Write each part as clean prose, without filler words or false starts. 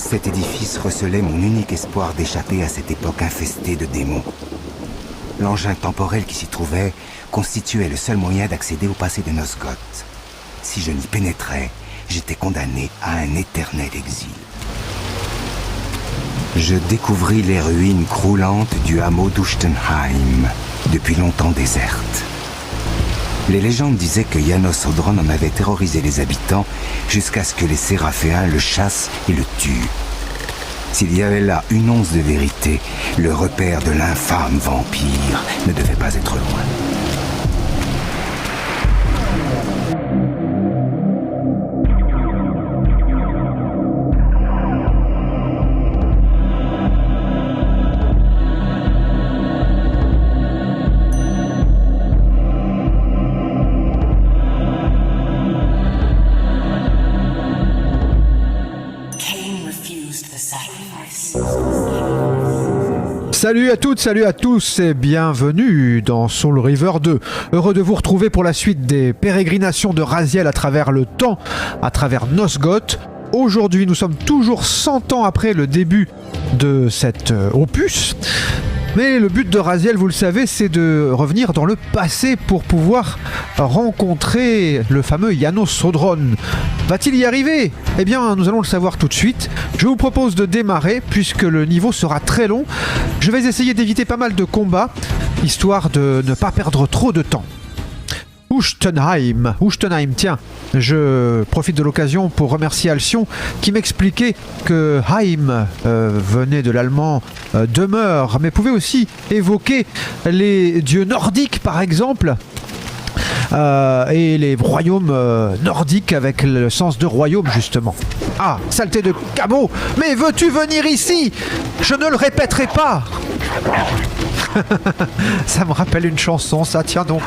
Cet édifice recelait mon unique espoir d'échapper à cette époque infestée de démons. L'engin temporel qui s'y trouvait constituait le seul moyen d'accéder au passé de Nosgoth. Si je n'y pénétrais, j'étais condamné à un éternel exil. Je découvris les ruines croulantes du hameau d'Uchtenheim, depuis longtemps déserte. Les légendes disaient que Janos Audron en avait terrorisé les habitants jusqu'à ce que les Séraphéens le chassent et le tuent. S'il y avait là une once de vérité, le repère de l'infâme vampire ne devait pas être loin. Salut à toutes, salut à tous et bienvenue dans Soul River 2. Heureux de vous retrouver pour la suite des pérégrinations de Raziel à travers le temps, à travers Nosgoth. Aujourd'hui, nous sommes toujours 100 ans après le début de cet opus. Mais le but de Raziel, vous le savez, c'est de revenir dans le passé pour pouvoir rencontrer le fameux Janos Audron. Va-t-il y arriver ? Eh bien, nous allons le savoir tout de suite. Je vous propose de démarrer, puisque le niveau sera très long. Je vais essayer d'éviter pas mal de combats, histoire de ne pas perdre trop de temps. Uchtenheim, tiens, je profite de l'occasion pour remercier Alcyon qui m'expliquait que Heim venait de l'allemand demeure, mais pouvait aussi évoquer les dieux nordiques par exemple. Et les royaumes nordiques avec le sens de royaume justement. Ah, saleté de cabot, mais veux-tu venir ici ? Je ne le répéterai pas. Ça me rappelle une chanson, ça, tiens donc.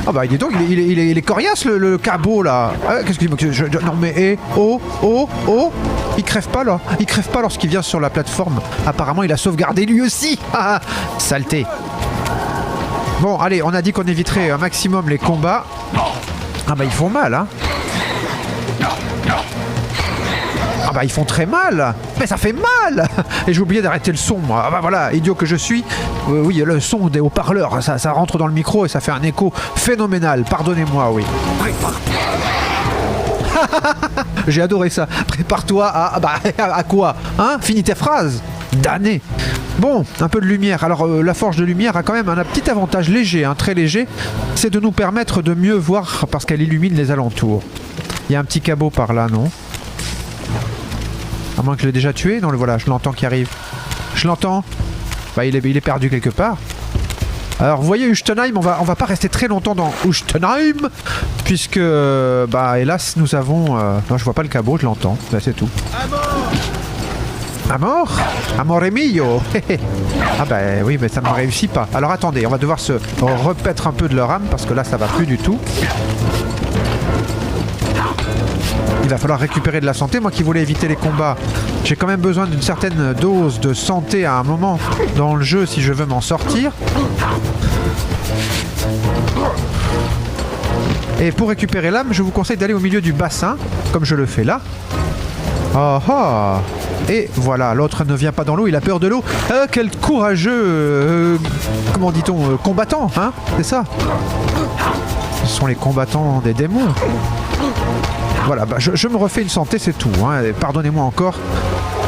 Ah bah dis donc, il est coriace le cabot là. Qu'est-ce qu'il non mais il crève pas là. Il crève pas lorsqu'il vient sur la plateforme. Apparemment il a sauvegardé lui aussi. Saleté. Bon allez, on a dit qu'on éviterait un maximum les combats. Ah bah ils font mal hein. Ah bah ils font très mal. Mais ça fait mal. Et j'ai oublié d'arrêter le son moi. Ah bah voilà, idiot que je suis. Oui, le son des haut-parleurs, ça rentre dans le micro et ça fait un écho phénoménal. Pardonnez-moi, oui. J'ai adoré ça. Prépare-toi à quoi hein ? Finis tes phrases. Damné. Bon, un peu de lumière. Alors la forge de lumière a quand même un petit avantage léger, hein, très léger. C'est de nous permettre de mieux voir parce qu'elle illumine les alentours. Il y a un petit cabot par là, non ? À moins que je l'ai déjà tué. Non, le voilà, je l'entends qui arrive. Je l'entends. Bah, il est perdu quelque part. Alors, vous voyez, Uchtenheim, on va pas rester très longtemps dans Uchtenheim, puisque, bah, hélas, nous avons... Non, je vois pas le cabot, je l'entends. Là, c'est tout. Amor ? Amore mio. Ah bah oui, mais ça ne me réussit pas. Alors, attendez, on va devoir se repaître un peu de leur âme, parce que là, ça va plus du tout. Il va falloir récupérer de la santé. Moi qui voulais éviter les combats, j'ai quand même besoin d'une certaine dose de santé à un moment dans le jeu si je veux m'en sortir. Et pour récupérer l'âme, je vous conseille d'aller au milieu du bassin, comme je le fais là. Ah ah. Et voilà, l'autre ne vient pas dans l'eau, il a peur de l'eau. Quel courageux, comment dit-on, combattant, hein ? C'est ça. Ce sont les combattants des démons. Voilà, bah je me refais une santé, c'est tout. Hein. Pardonnez-moi encore.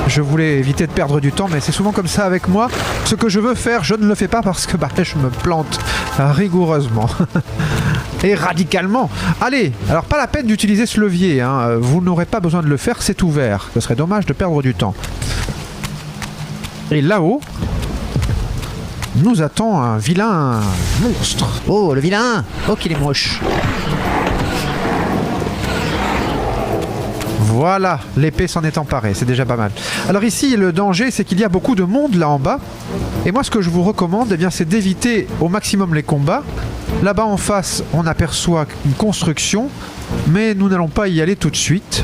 Je voulais éviter de perdre du temps, mais c'est souvent comme ça avec moi. Ce que je veux faire, je ne le fais pas parce que je me plante rigoureusement. Et radicalement. Allez, alors pas la peine d'utiliser ce levier. Hein. Vous n'aurez pas besoin de le faire, c'est ouvert. Ce serait dommage de perdre du temps. Et là-haut, nous attend un vilain monstre. Oh, le vilain. Oh, qu'il est moche. Voilà, l'épée s'en est emparée, c'est déjà pas mal. Alors ici, le danger, c'est qu'il y a beaucoup de monde là en bas. Et moi, ce que je vous recommande, c'est d'éviter au maximum les combats. Là-bas en face, on aperçoit une construction, mais nous n'allons pas y aller tout de suite.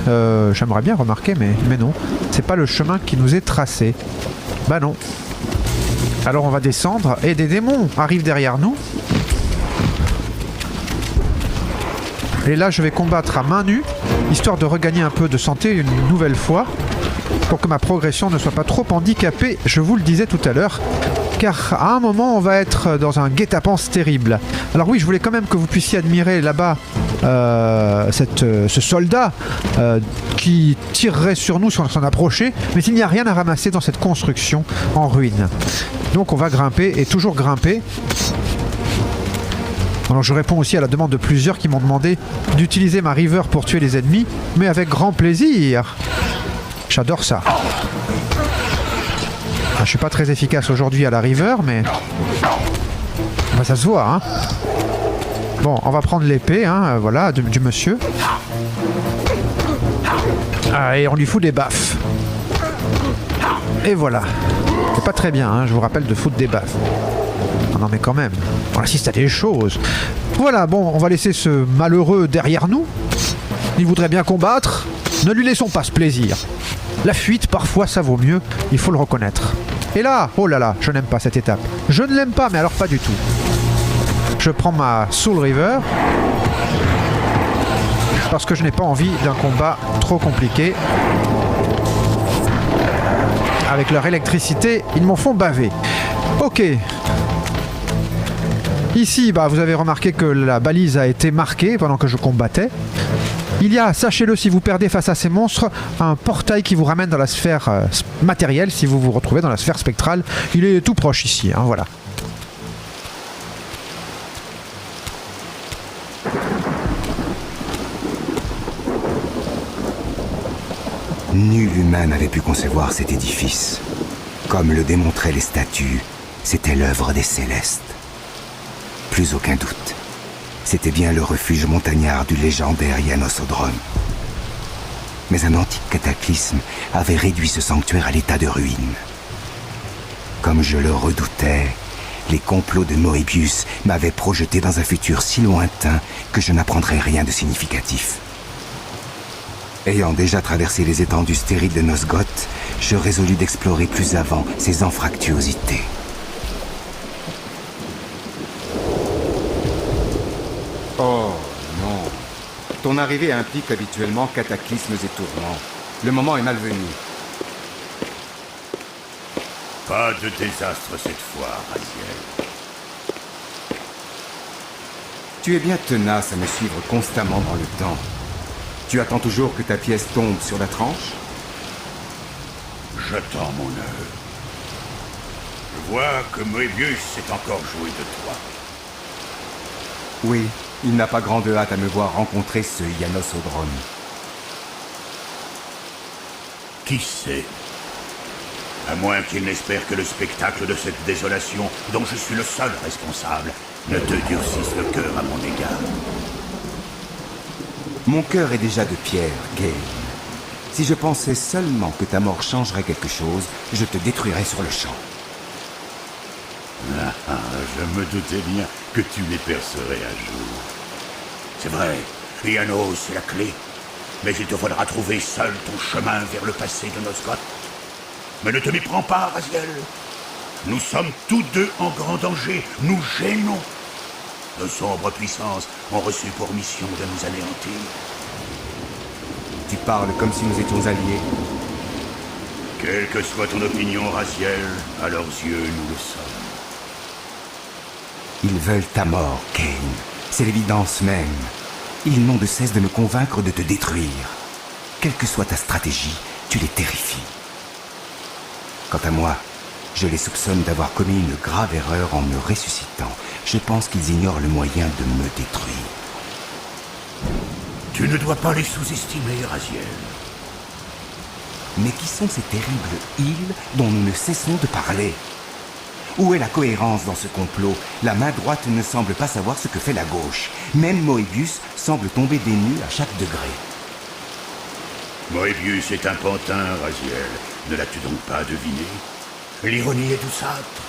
J'aimerais bien remarquer, mais non. C'est pas le chemin qui nous est tracé. Bah non. Alors on va descendre, et des démons arrivent derrière nous. Et là, je vais combattre à main nue, histoire de regagner un peu de santé une nouvelle fois. pour que ma progression ne soit pas trop handicapée, je vous le disais tout à l'heure, car à un moment on va être dans un guet-apens terrible. Alors oui, je voulais quand même que vous puissiez admirer là-bas ce soldat qui tirerait sur nous si on s'en approchait, mais il n'y a rien à ramasser dans cette construction en ruine. Donc on va grimper et toujours grimper. Alors je réponds aussi à la demande de plusieurs qui m'ont demandé d'utiliser ma river pour tuer les ennemis, mais avec grand plaisir. J'adore ça. Je suis pas très efficace aujourd'hui à la river, mais bah, ça se voit, hein. Bon, on va prendre l'épée, hein, voilà, du monsieur. Ah, et on lui fout des baffes. Et voilà. C'est pas très bien, hein, je vous rappelle de foutre des baffes. Non mais quand même, on assiste à des choses. Voilà, bon, on va laisser ce malheureux derrière nous. Il voudrait bien combattre. Ne lui laissons pas ce plaisir. La fuite, parfois, ça vaut mieux, il faut le reconnaître. Et là, oh là là, je n'aime pas cette étape. Je ne l'aime pas, mais alors pas du tout. Je prends ma Soul River. Parce que je n'ai pas envie d'un combat trop compliqué. Avec leur électricité, ils m'en font baver. Ok. Ici, bah, vous avez remarqué que la balise a été marquée pendant que je combattais. Il y a, sachez-le, si vous perdez face à ces monstres, un portail qui vous ramène dans la sphère matérielle, si vous vous retrouvez dans la sphère spectrale. Il est tout proche ici, hein, voilà. Nul humain n'avait pu concevoir cet édifice. Comme le démontraient les statues, c'était l'œuvre des Célestes. Plus aucun doute. C'était bien le refuge montagnard du légendaire Janos Audron. Mais un antique cataclysme avait réduit ce sanctuaire à l'état de ruine. Comme je le redoutais, les complots de Moebius m'avaient projeté dans un futur si lointain que je n'apprendrais rien de significatif. Ayant déjà traversé les étendues stériles de Nosgoth, je résolus d'explorer plus avant ces anfractuosités. Oh non. Ton arrivée implique habituellement cataclysmes et tourments. Le moment est malvenu. Pas de désastre cette fois, Raziel. Tu es bien tenace à me suivre constamment dans le temps. Tu attends toujours que ta pièce tombe sur la tranche? J'attends mon heure. Je vois que Moebius s'est encore joué de toi. Oui, il n'a pas grande hâte à me voir rencontrer ce Janos Audron. Qui sait? À moins qu'il n'espère que le spectacle de cette désolation, dont je suis le seul responsable, ne te durcisse le cœur à mon égard. Mon cœur est déjà de pierre, Kain. Si je pensais seulement que ta mort changerait quelque chose, je te détruirais sur le champ. Je me doutais bien que tu les percerais un jour. C'est vrai, Janos c'est la clé. Mais il te faudra trouver seul ton chemin vers le passé de Nosgoth. Mais ne te méprends pas, Raziel. Nous sommes tous deux en grand danger. Nous gênons. De sombres puissances ont reçu pour mission de nous anéantir. Tu parles comme si nous étions alliés. Quelle que soit ton opinion, Raziel, à leurs yeux, nous le sommes. Ils veulent ta mort, Kain. C'est l'évidence même. Ils n'ont de cesse de me convaincre de te détruire. Quelle que soit ta stratégie, tu les terrifies. Quant à moi, je les soupçonne d'avoir commis une grave erreur en me ressuscitant. Je pense qu'ils ignorent le moyen de me détruire. Tu ne dois pas les sous-estimer, Raziel. Mais qui sont ces terribles îles dont nous ne cessons de parler? Où est la cohérence dans ce complot? La main droite ne semble pas savoir ce que fait la gauche. Même Moebius semble tomber des nues à chaque degré. Moebius est un pantin, Raziel. Ne l'as-tu donc pas deviné? L'ironie est douceâtre.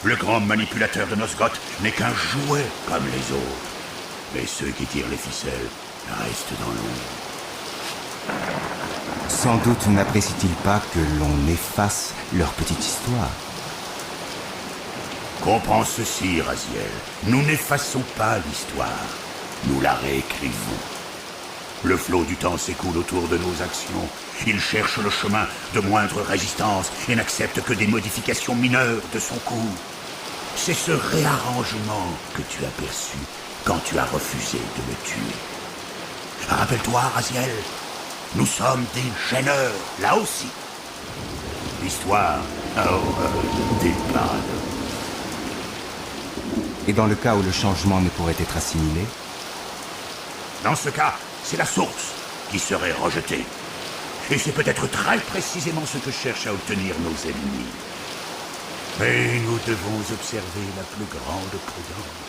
Le grand manipulateur de Nosgoth n'est qu'un jouet comme les autres. Mais ceux qui tirent les ficelles restent dans l'ombre. Sans doute n'apprécient-ils pas que l'on efface leur petite histoire. Comprends ceci, Raziel. Nous n'effaçons pas l'histoire. Nous la réécrivons. Le flot du temps s'écoule autour de nos actions. Il cherche le chemin de moindre résistance et n'accepte que des modifications mineures de son cours. C'est ce réarrangement que tu as perçu quand tu as refusé de me tuer. Rappelle-toi, Raziel, nous sommes des gêneurs, là aussi. L'histoire a horreur des paradoxes. Et dans le cas où le changement ne pourrait être assimilé? Dans ce cas, c'est la source qui serait rejetée. Et c'est peut-être très précisément ce que cherchent à obtenir nos ennemis. Mais nous devons observer la plus grande prudence.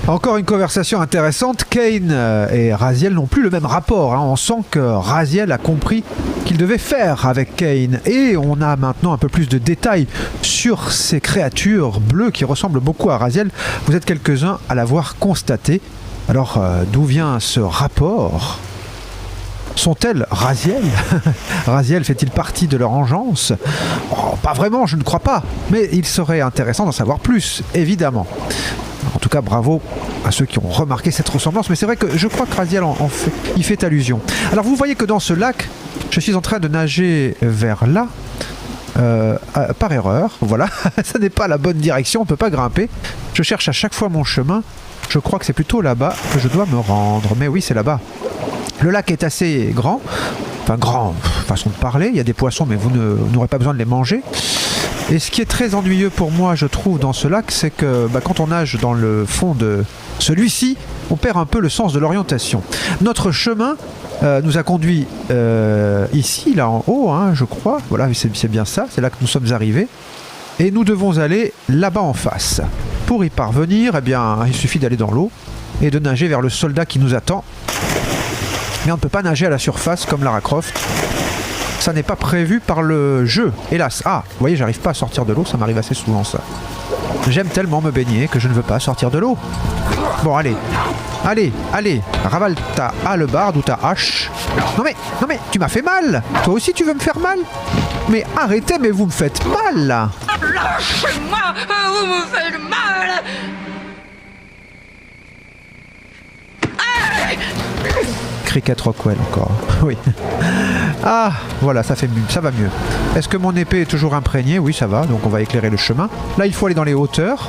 Encore une conversation intéressante. Kain et Raziel n'ont plus le même rapport. On sent que Raziel a compris qu'il devait faire avec Kain. Et on a maintenant un peu plus de détails sur ces créatures bleues qui ressemblent beaucoup à Raziel. Vous êtes quelques-uns à l'avoir constaté. Alors, d'où vient ce rapport ? Sont-elles Raziel? Raziel fait-il partie de leur engeance? Oh, pas vraiment, je ne crois pas. Mais il serait intéressant d'en savoir plus, évidemment. En tout cas, bravo à ceux qui ont remarqué cette ressemblance. Mais c'est vrai que je crois que Raziel y fait allusion. Alors vous voyez que dans ce lac, je suis en train de nager vers là. Par erreur, voilà. Ça n'est pas la bonne direction, on ne peut pas grimper. Je cherche à chaque fois mon chemin. Je crois que c'est plutôt là-bas que je dois me rendre. Mais oui, c'est là-bas. Le lac est assez grand. Enfin, grand, façon de parler. Il y a des poissons, mais vous n'aurez pas besoin de les manger. Et ce qui est très ennuyeux pour moi, je trouve, dans ce lac, c'est que quand on nage dans le fond de celui-ci, on perd un peu le sens de l'orientation. Notre chemin nous a conduit ici, là en haut, hein, je crois. Voilà, c'est bien ça, c'est là que nous sommes arrivés. Et nous devons aller là-bas en face. Pour y parvenir, eh bien, il suffit d'aller dans l'eau et de nager vers le soldat qui nous attend. Mais on ne peut pas nager à la surface comme Lara Croft. Ça n'est pas prévu par le jeu, hélas. Ah, vous voyez, j'arrive pas à sortir de l'eau, ça m'arrive assez souvent ça. J'aime tellement me baigner que je ne veux pas sortir de l'eau. Bon, allez, ravale ta hallebarde ou ta hache. Non mais, tu m'as fait mal. Toi aussi tu veux me faire mal? Mais arrêtez, mais vous me faites mal là. Lâchez-moi, vous me faites mal. Cricket Rockwell encore. Oui. Ah, voilà, ça va mieux. Est-ce que mon épée est toujours imprégnée? Oui, ça va, donc on va éclairer le chemin. Là, il faut aller dans les hauteurs.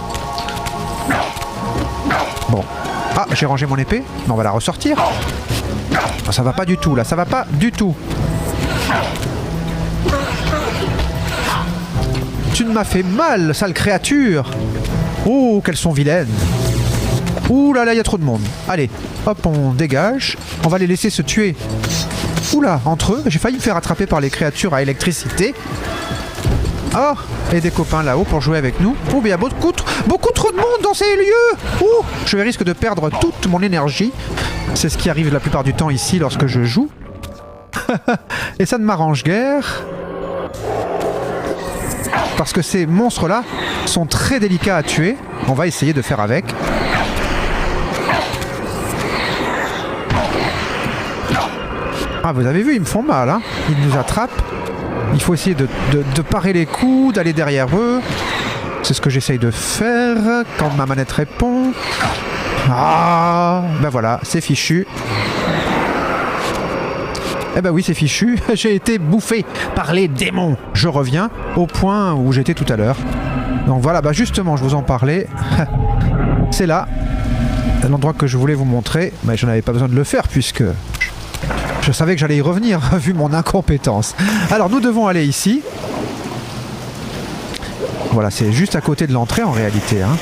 Bon. Ah, j'ai rangé mon épée. On va la ressortir. Oh, ça va pas du tout, là, ça va pas du tout. Tu ne m'as fait mal, sale créature. Oh, qu'elles sont vilaines. Ouh là là, il y a trop de monde. Allez, hop, on dégage. On va les laisser se tuer. Oula, entre eux. J'ai failli me faire attraper par les créatures à électricité. Oh, et des copains là-haut pour jouer avec nous. Oh, mais il y a beaucoup trop de monde dans ces lieux. Ouh, je risque de perdre toute mon énergie. C'est ce qui arrive la plupart du temps ici lorsque je joue. Et ça ne m'arrange guère. Parce que ces monstres-là sont très délicats à tuer. On va essayer de faire avec. Ah, vous avez vu, ils me font mal, hein. Ils nous attrapent. Il faut essayer de parer les coups, d'aller derrière eux. C'est ce que j'essaye de faire quand ma manette répond. Ah, ben voilà, c'est fichu. Eh ben oui, c'est fichu. J'ai été bouffé par les démons. Je reviens au point où j'étais tout à l'heure. Donc voilà, bah justement, je vous en parlais. C'est là, l'endroit que je voulais vous montrer. Mais je n'avais pas besoin de le faire puisque je savais que j'allais y revenir, vu mon incompétence. Alors, nous devons aller ici. Voilà, c'est juste à côté de l'entrée, en réalité. Hein.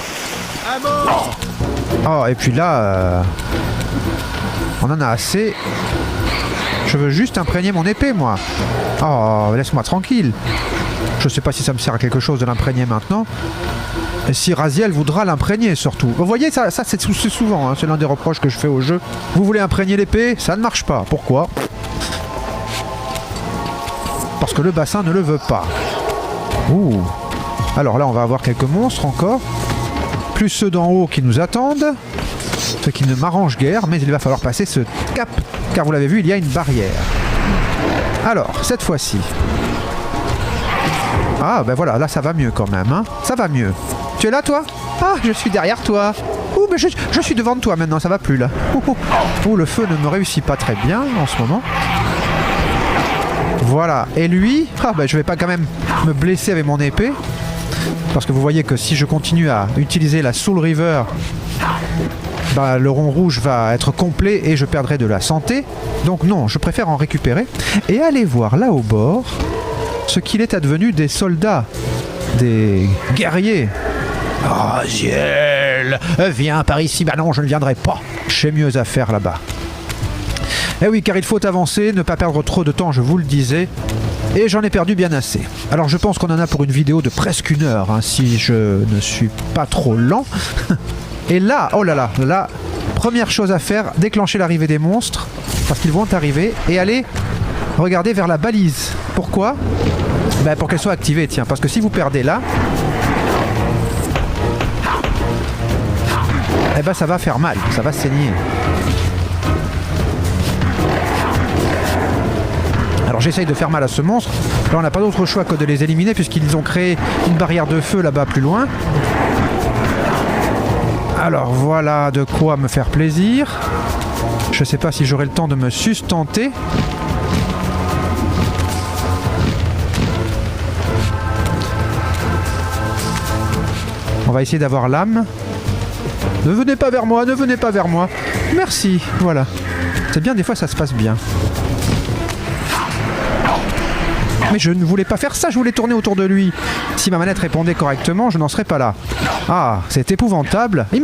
Oh, et puis là, on en a assez. Je veux juste imprégner mon épée, moi. Oh, laisse-moi tranquille. Je sais pas si ça me sert à quelque chose de l'imprégner maintenant. Et si Raziel voudra l'imprégner, surtout. Vous voyez, ça c'est souvent, hein, c'est l'un des reproches que je fais au jeu. Vous voulez imprégner l'épée, ça ne marche pas. Pourquoi? Parce que le bassin ne le veut pas. Ouh. Alors là, on va avoir quelques monstres encore. Plus ceux d'en haut qui nous attendent. Ce qui ne m'arrange guère, mais il va falloir passer ce cap. Car vous l'avez vu, il y a une barrière. Alors, cette fois-ci. Ah, ben voilà, là ça va mieux quand même, hein. Ça va mieux. Tu es là, toi? Ah, je suis derrière toi. Ouh, mais je suis devant toi maintenant, ça va plus là. Ouh, le feu ne me réussit pas très bien en ce moment. Voilà, et lui, je vais pas quand même me blesser avec mon épée. Parce que vous voyez que si je continue à utiliser la Soul River, le rond rouge va être complet et je perdrai de la santé. Donc non, je préfère en récupérer. Et aller voir là au bord ce qu'il est advenu des soldats, des guerriers. Ah, Ziel, viens par ici. Bah non, je ne viendrai pas. J'ai mieux à faire là-bas. Eh oui, car il faut avancer, ne pas perdre trop de temps, je vous le disais. Et j'en ai perdu bien assez. Alors je pense qu'on en a pour une vidéo de presque 1 heure, hein, si je ne suis pas trop lent. Et là, oh là là, là, première chose à faire, déclencher l'arrivée des monstres, parce qu'ils vont arriver, et aller regarder vers la balise. Pourquoi? Pour qu'elle soit activée, tiens, parce que si vous perdez là, ça va faire mal, ça va saigner. Alors j'essaye de faire mal à ce monstre. Là on n'a pas d'autre choix que de les éliminer puisqu'ils ont créé une barrière de feu là-bas plus loin. Alors voilà de quoi me faire plaisir. Je sais pas si j'aurai le temps de me sustenter. On va essayer d'avoir l'âme. Ne venez pas vers moi, ne venez pas vers moi. Merci, voilà. C'est bien, des fois ça se passe bien. Mais je ne voulais pas faire ça, je voulais tourner autour de lui. Si ma manette répondait correctement, je n'en serais pas là. Ah, c'est épouvantable. Il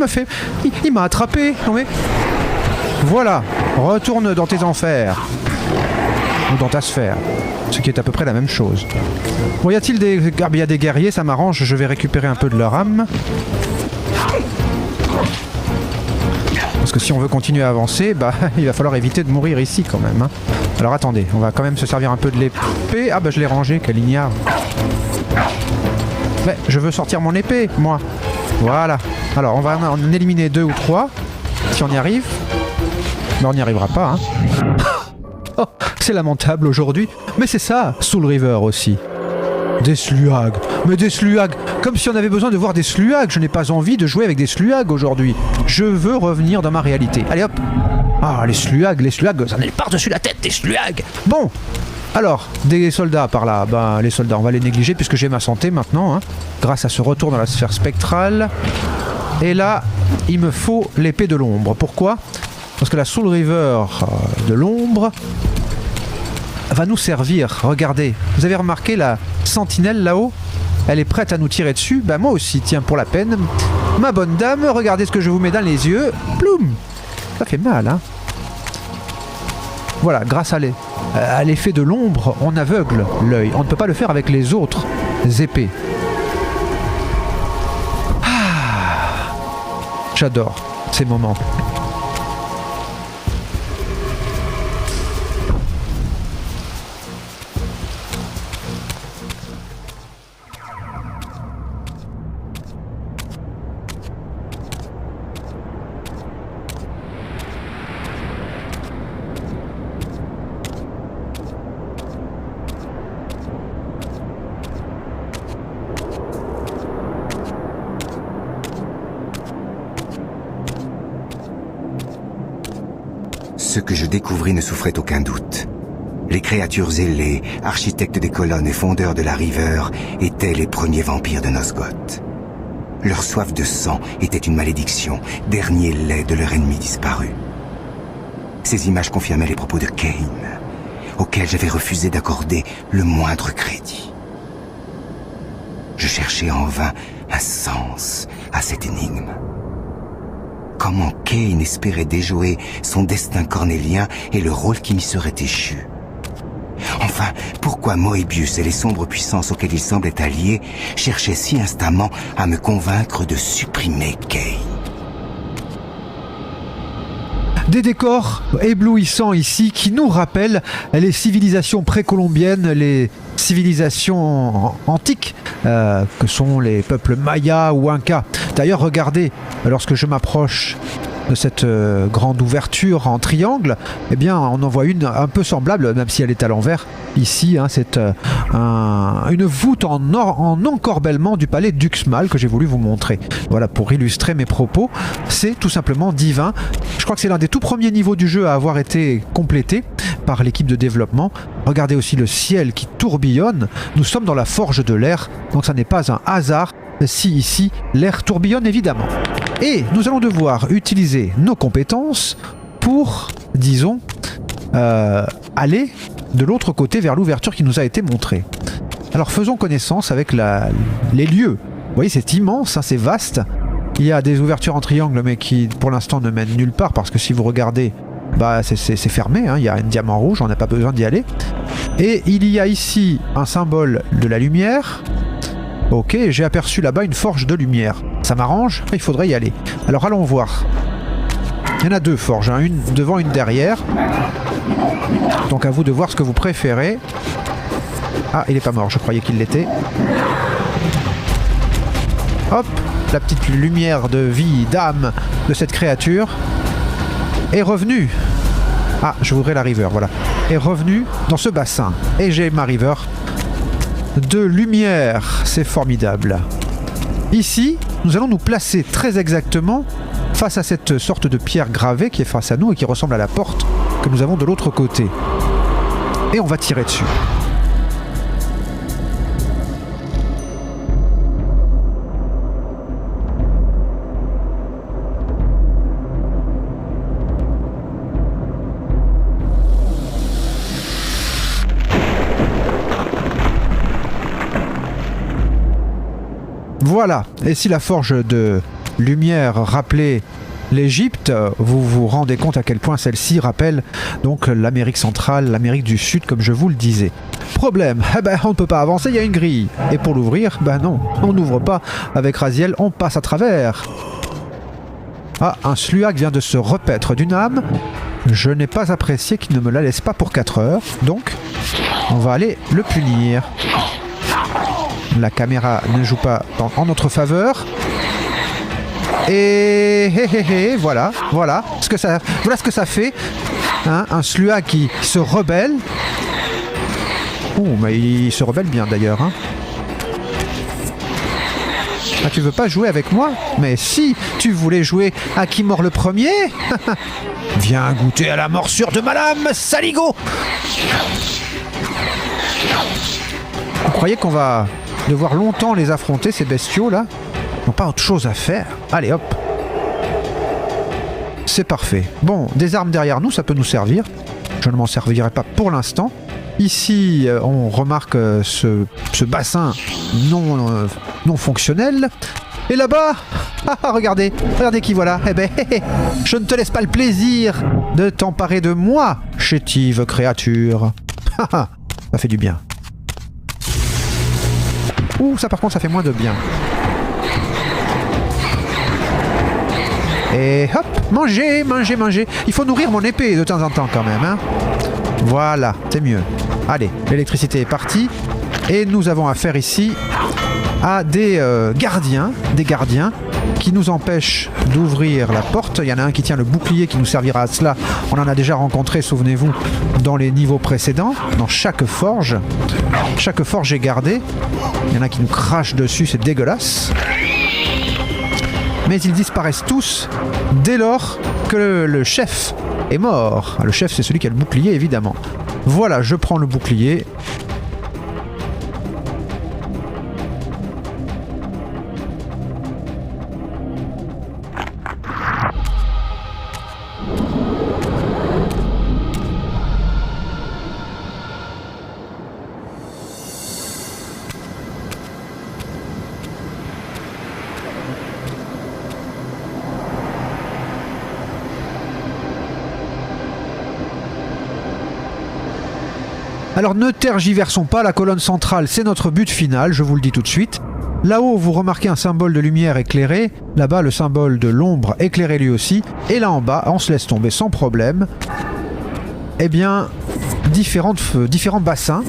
m'a attrapé. Non mais... Voilà, retourne dans tes enfers. Ou dans ta sphère. Ce qui est à peu près la même chose. Bon, y a-t-il des... Il y a des guerriers, ça m'arrange, je vais récupérer un peu de leur âme. Parce que si on veut continuer à avancer, il va falloir éviter de mourir ici quand même. Hein. Alors attendez, on va quand même se servir un peu de l'épée. Ah je l'ai rangé, quel ignare. Mais je veux sortir mon épée, moi. Voilà. Alors on va en éliminer 2 ou 3, si on y arrive. Mais on n'y arrivera pas. Hein. Oh, c'est lamentable aujourd'hui. Mais c'est ça, Soul River aussi. Des sluags. Mais des sluags. Comme si on avait besoin de voir des sluags. Je n'ai pas envie de jouer avec des sluags aujourd'hui. Je veux revenir dans ma réalité. Allez hop. Ah, les sluags, ça n'est par-dessus la tête des sluags. Bon. Alors, des soldats par là. Les soldats, on va les négliger puisque j'ai ma santé maintenant. Hein, grâce à ce retour dans la sphère spectrale. Et là, il me faut l'épée de l'ombre. Pourquoi? Parce que la Soul River de l'ombre va nous servir. Regardez, vous avez remarqué la sentinelle là-haut? Elle est prête à nous tirer dessus. Moi aussi, tiens, pour la peine. Ma bonne dame, regardez ce que je vous mets dans les yeux. Ploum! Ça fait mal, hein? Voilà, grâce à l'effet de l'ombre, on aveugle l'œil. On ne peut pas le faire avec les autres épées. Ah, j'adore ces moments. Ce que je découvris ne souffrait aucun doute. Les créatures ailées, architectes des colonnes et fondeurs de la River, étaient les premiers vampires de Nosgoth. Leur soif de sang était une malédiction, dernier lait de leur ennemi disparu. Ces images confirmaient les propos de Cain, auxquels j'avais refusé d'accorder le moindre crédit. Je cherchais en vain un sens à cette énigme. Comment Cain espérait déjouer son destin cornélien et le rôle qui m'y serait échu? Enfin, pourquoi Moebius et les sombres puissances auxquelles il semblait allié cherchaient si instamment à me convaincre de supprimer Cain? Des décors éblouissants ici qui nous rappellent les civilisations précolombiennes, les civilisations antiques que sont les peuples mayas ou incas. D'ailleurs, regardez, lorsque je m'approche de cette grande ouverture en triangle, eh bien on en voit une un peu semblable, même si elle est à l'envers. Ici, hein, c'est une voûte en encorbellement du palais d'Uxmal que j'ai voulu vous montrer. Voilà, pour illustrer mes propos, c'est tout simplement divin. Je crois que c'est l'un des tout premiers niveaux du jeu à avoir été complété par l'équipe de développement. Regardez aussi le ciel qui tourbillonne. Nous sommes dans la forge de l'air, donc ça n'est pas un hasard si ici l'air tourbillonne évidemment. Et nous allons devoir utiliser nos compétences pour, disons, aller de l'autre côté vers l'ouverture qui nous a été montrée. Alors faisons connaissance avec les lieux. Vous voyez, c'est immense, hein, c'est vaste. Il y a des ouvertures en triangle mais qui pour l'instant ne mènent nulle part parce que si vous regardez, bah, c'est fermé, hein, il y a un diamant rouge, on n'a pas besoin d'y aller. Et il y a ici un symbole de la lumière. Ok, j'ai aperçu là-bas une forge de lumière. Ça m'arrange, il faudrait y aller. Alors allons voir. Il y en a deux forges, hein, une devant, une derrière. Donc à vous de voir ce que vous préférez. Ah, il est pas mort, je croyais qu'il l'était. Hop, la petite lumière de vie, d'âme de cette créature est revenue. Ah, je voudrais la river, voilà. Est revenue dans ce bassin. Et j'ai ma river de lumière. C'est formidable. Ici, nous allons nous placer très exactement face à cette sorte de pierre gravée qui est face à nous et qui ressemble à la porte que nous avons de l'autre côté. Et on va tirer dessus. Voilà, et si la forge de lumière rappelait l'Égypte, vous vous rendez compte à quel point celle-ci rappelle donc l'Amérique centrale, l'Amérique du Sud, comme je vous le disais. Problème, eh ben, on ne peut pas avancer, il y a une grille. Et pour l'ouvrir, ben non, on n'ouvre pas avec Raziel, on passe à travers. Ah, un sluag vient de se repaître d'une âme. Je n'ai pas apprécié qu'il ne me la laisse pas pour 4 heures, donc on va aller le punir. La caméra ne joue pas en notre faveur. Et voilà ce que ça fait. Hein, un sluag qui se rebelle. Oh, mais il se rebelle bien d'ailleurs. Hein. Ah, tu veux pas jouer avec moi? Mais si tu voulais jouer à qui mord le premier. Viens goûter à la morsure de ma lame, saligo. Vous croyez qu'on va devoir longtemps les affronter, ces bestiaux là? Ils n'ont pas autre chose à faire. Allez hop. C'est parfait. Bon, des armes derrière nous, ça peut nous servir. Je ne m'en servirai pas pour l'instant. Ici, on remarque ce bassin non fonctionnel. Et là-bas, regardez qui voilà. Eh ben, je ne te laisse pas le plaisir de t'emparer de moi, chétive créature. Ça fait du bien. Ouh, ça par contre, ça fait moins de bien. Et hop, manger. Il faut nourrir mon épée de temps en temps quand même, hein. Voilà, c'est mieux. Allez, l'électricité est partie. Et nous avons affaire ici à des gardiens qui nous empêchent d'ouvrir la porte. Il y en a un qui tient le bouclier qui nous servira à cela. On en a déjà rencontré, souvenez-vous, dans les niveaux précédents. Dans chaque forge est gardée. Il y en a qui nous crachent dessus, c'est dégueulasse. Mais ils disparaissent tous dès lors que le chef est mort. Le chef, c'est celui qui a le bouclier, évidemment. Voilà, je prends le bouclier. Alors ne tergiversons pas, la colonne centrale c'est notre but final, je vous le dis tout de suite. Là-haut vous remarquez un symbole de lumière éclairée, là-bas le symbole de l'ombre éclairé lui aussi, et là en bas, on se laisse tomber sans problème, eh bien différents bassins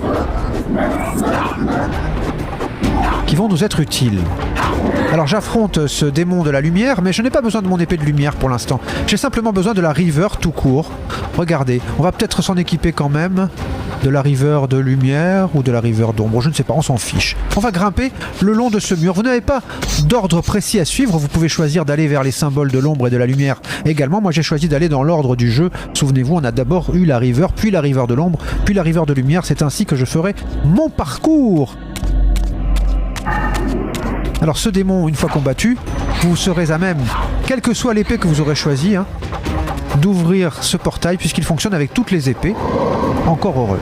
qui vont nous être utiles. Alors j'affronte ce démon de la lumière, mais je n'ai pas besoin de mon épée de lumière pour l'instant. J'ai simplement besoin de la river tout court. Regardez, on va peut-être s'en équiper quand même. De la river de lumière ou de la river d'ombre, je ne sais pas, on s'en fiche. On va grimper le long de ce mur. Vous n'avez pas d'ordre précis à suivre, vous pouvez choisir d'aller vers les symboles de l'ombre et de la lumière également. Moi j'ai choisi d'aller dans l'ordre du jeu. Souvenez-vous, on a d'abord eu la river, puis la river de l'ombre, puis la river de lumière. C'est ainsi que je ferai mon parcours. Alors ce démon, une fois combattu, vous serez à même, quelle que soit l'épée que vous aurez choisie, d'ouvrir ce portail puisqu'il fonctionne avec toutes les épées. Encore heureux.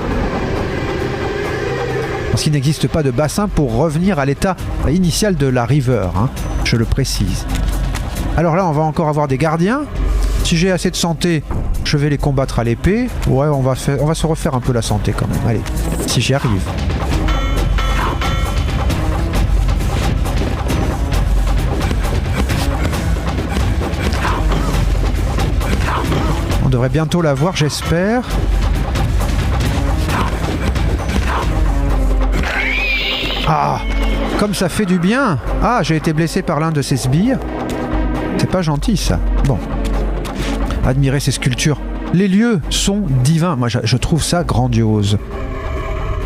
Parce qu'il n'existe pas de bassin pour revenir à l'état initial de la river, je le précise. Alors là, on va encore avoir des gardiens. Si j'ai assez de santé, je vais les combattre à l'épée. Ouais, on va se refaire un peu la santé quand même. Allez, si j'y arrive. On devrait bientôt la voir, j'espère. Ah, comme ça fait du bien. Ah, j'ai été blessé par l'un de ces sbires. C'est pas gentil ça. Bon. Admirez ces sculptures. Les lieux sont divins. Moi, je trouve ça grandiose.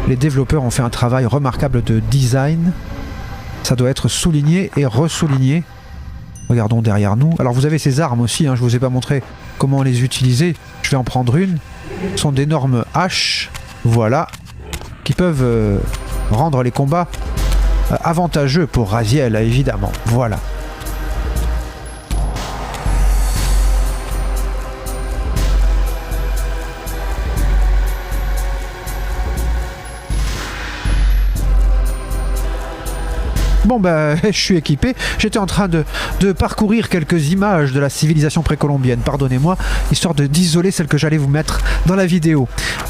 Les développeurs ont fait un travail remarquable de design. Ça doit être souligné et ressouligné. Regardons derrière nous. Alors vous avez ces armes aussi, je vous ai pas montré comment les utiliser. Je vais en prendre une. Ce sont d'énormes haches, voilà, qui peuvent rendre les combats avantageux pour Raziel, évidemment. Voilà. Bon ben, je suis équipé. J'étais en train de parcourir quelques images de la civilisation précolombienne, pardonnez-moi, histoire d'isoler celle que j'allais vous mettre dans la vidéo.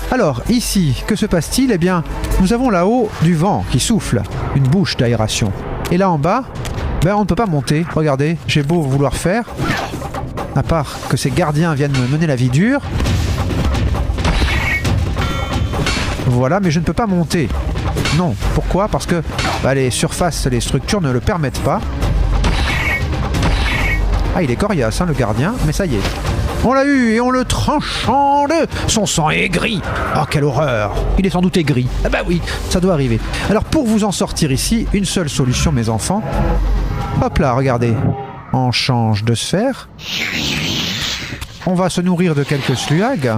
Alors, ici, que se passe-t-il? Eh bien, nous avons là-haut du vent qui souffle, une bouche d'aération. Et là en bas, ben on ne peut pas monter. Regardez, j'ai beau vouloir faire, à part que ces gardiens viennent me mener la vie dure. Voilà, mais je ne peux pas monter. Non, pourquoi? Parce que les surfaces, les structures ne le permettent pas. Ah, il est coriace, le gardien, mais ça y est. On l'a eu et on le tranche en deux. Son sang est gris. Oh, quelle horreur. Il est sans doute aigri. Ah bah oui, ça doit arriver. Alors pour vous en sortir ici, une seule solution, mes enfants. Hop là, regardez. On change de sphère. On va se nourrir de quelques sluags.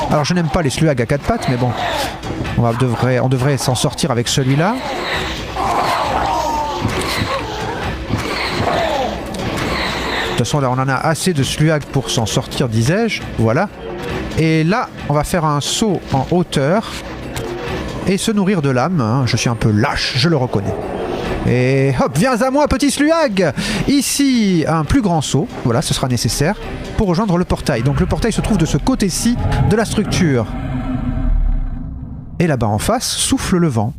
Alors je n'aime pas les sluags à quatre pattes, mais bon. On devrait s'en sortir avec celui-là. De toute façon, là, on en a assez de sluags pour s'en sortir, disais-je. Voilà. Et là, on va faire un saut en hauteur et se nourrir de l'âme. Je suis un peu lâche, je le reconnais. Et hop, viens à moi, petit sluag! Ici, un plus grand saut. Voilà, ce sera nécessaire pour rejoindre le portail. Donc le portail se trouve de ce côté-ci de la structure. Et là-bas en face, souffle le vent.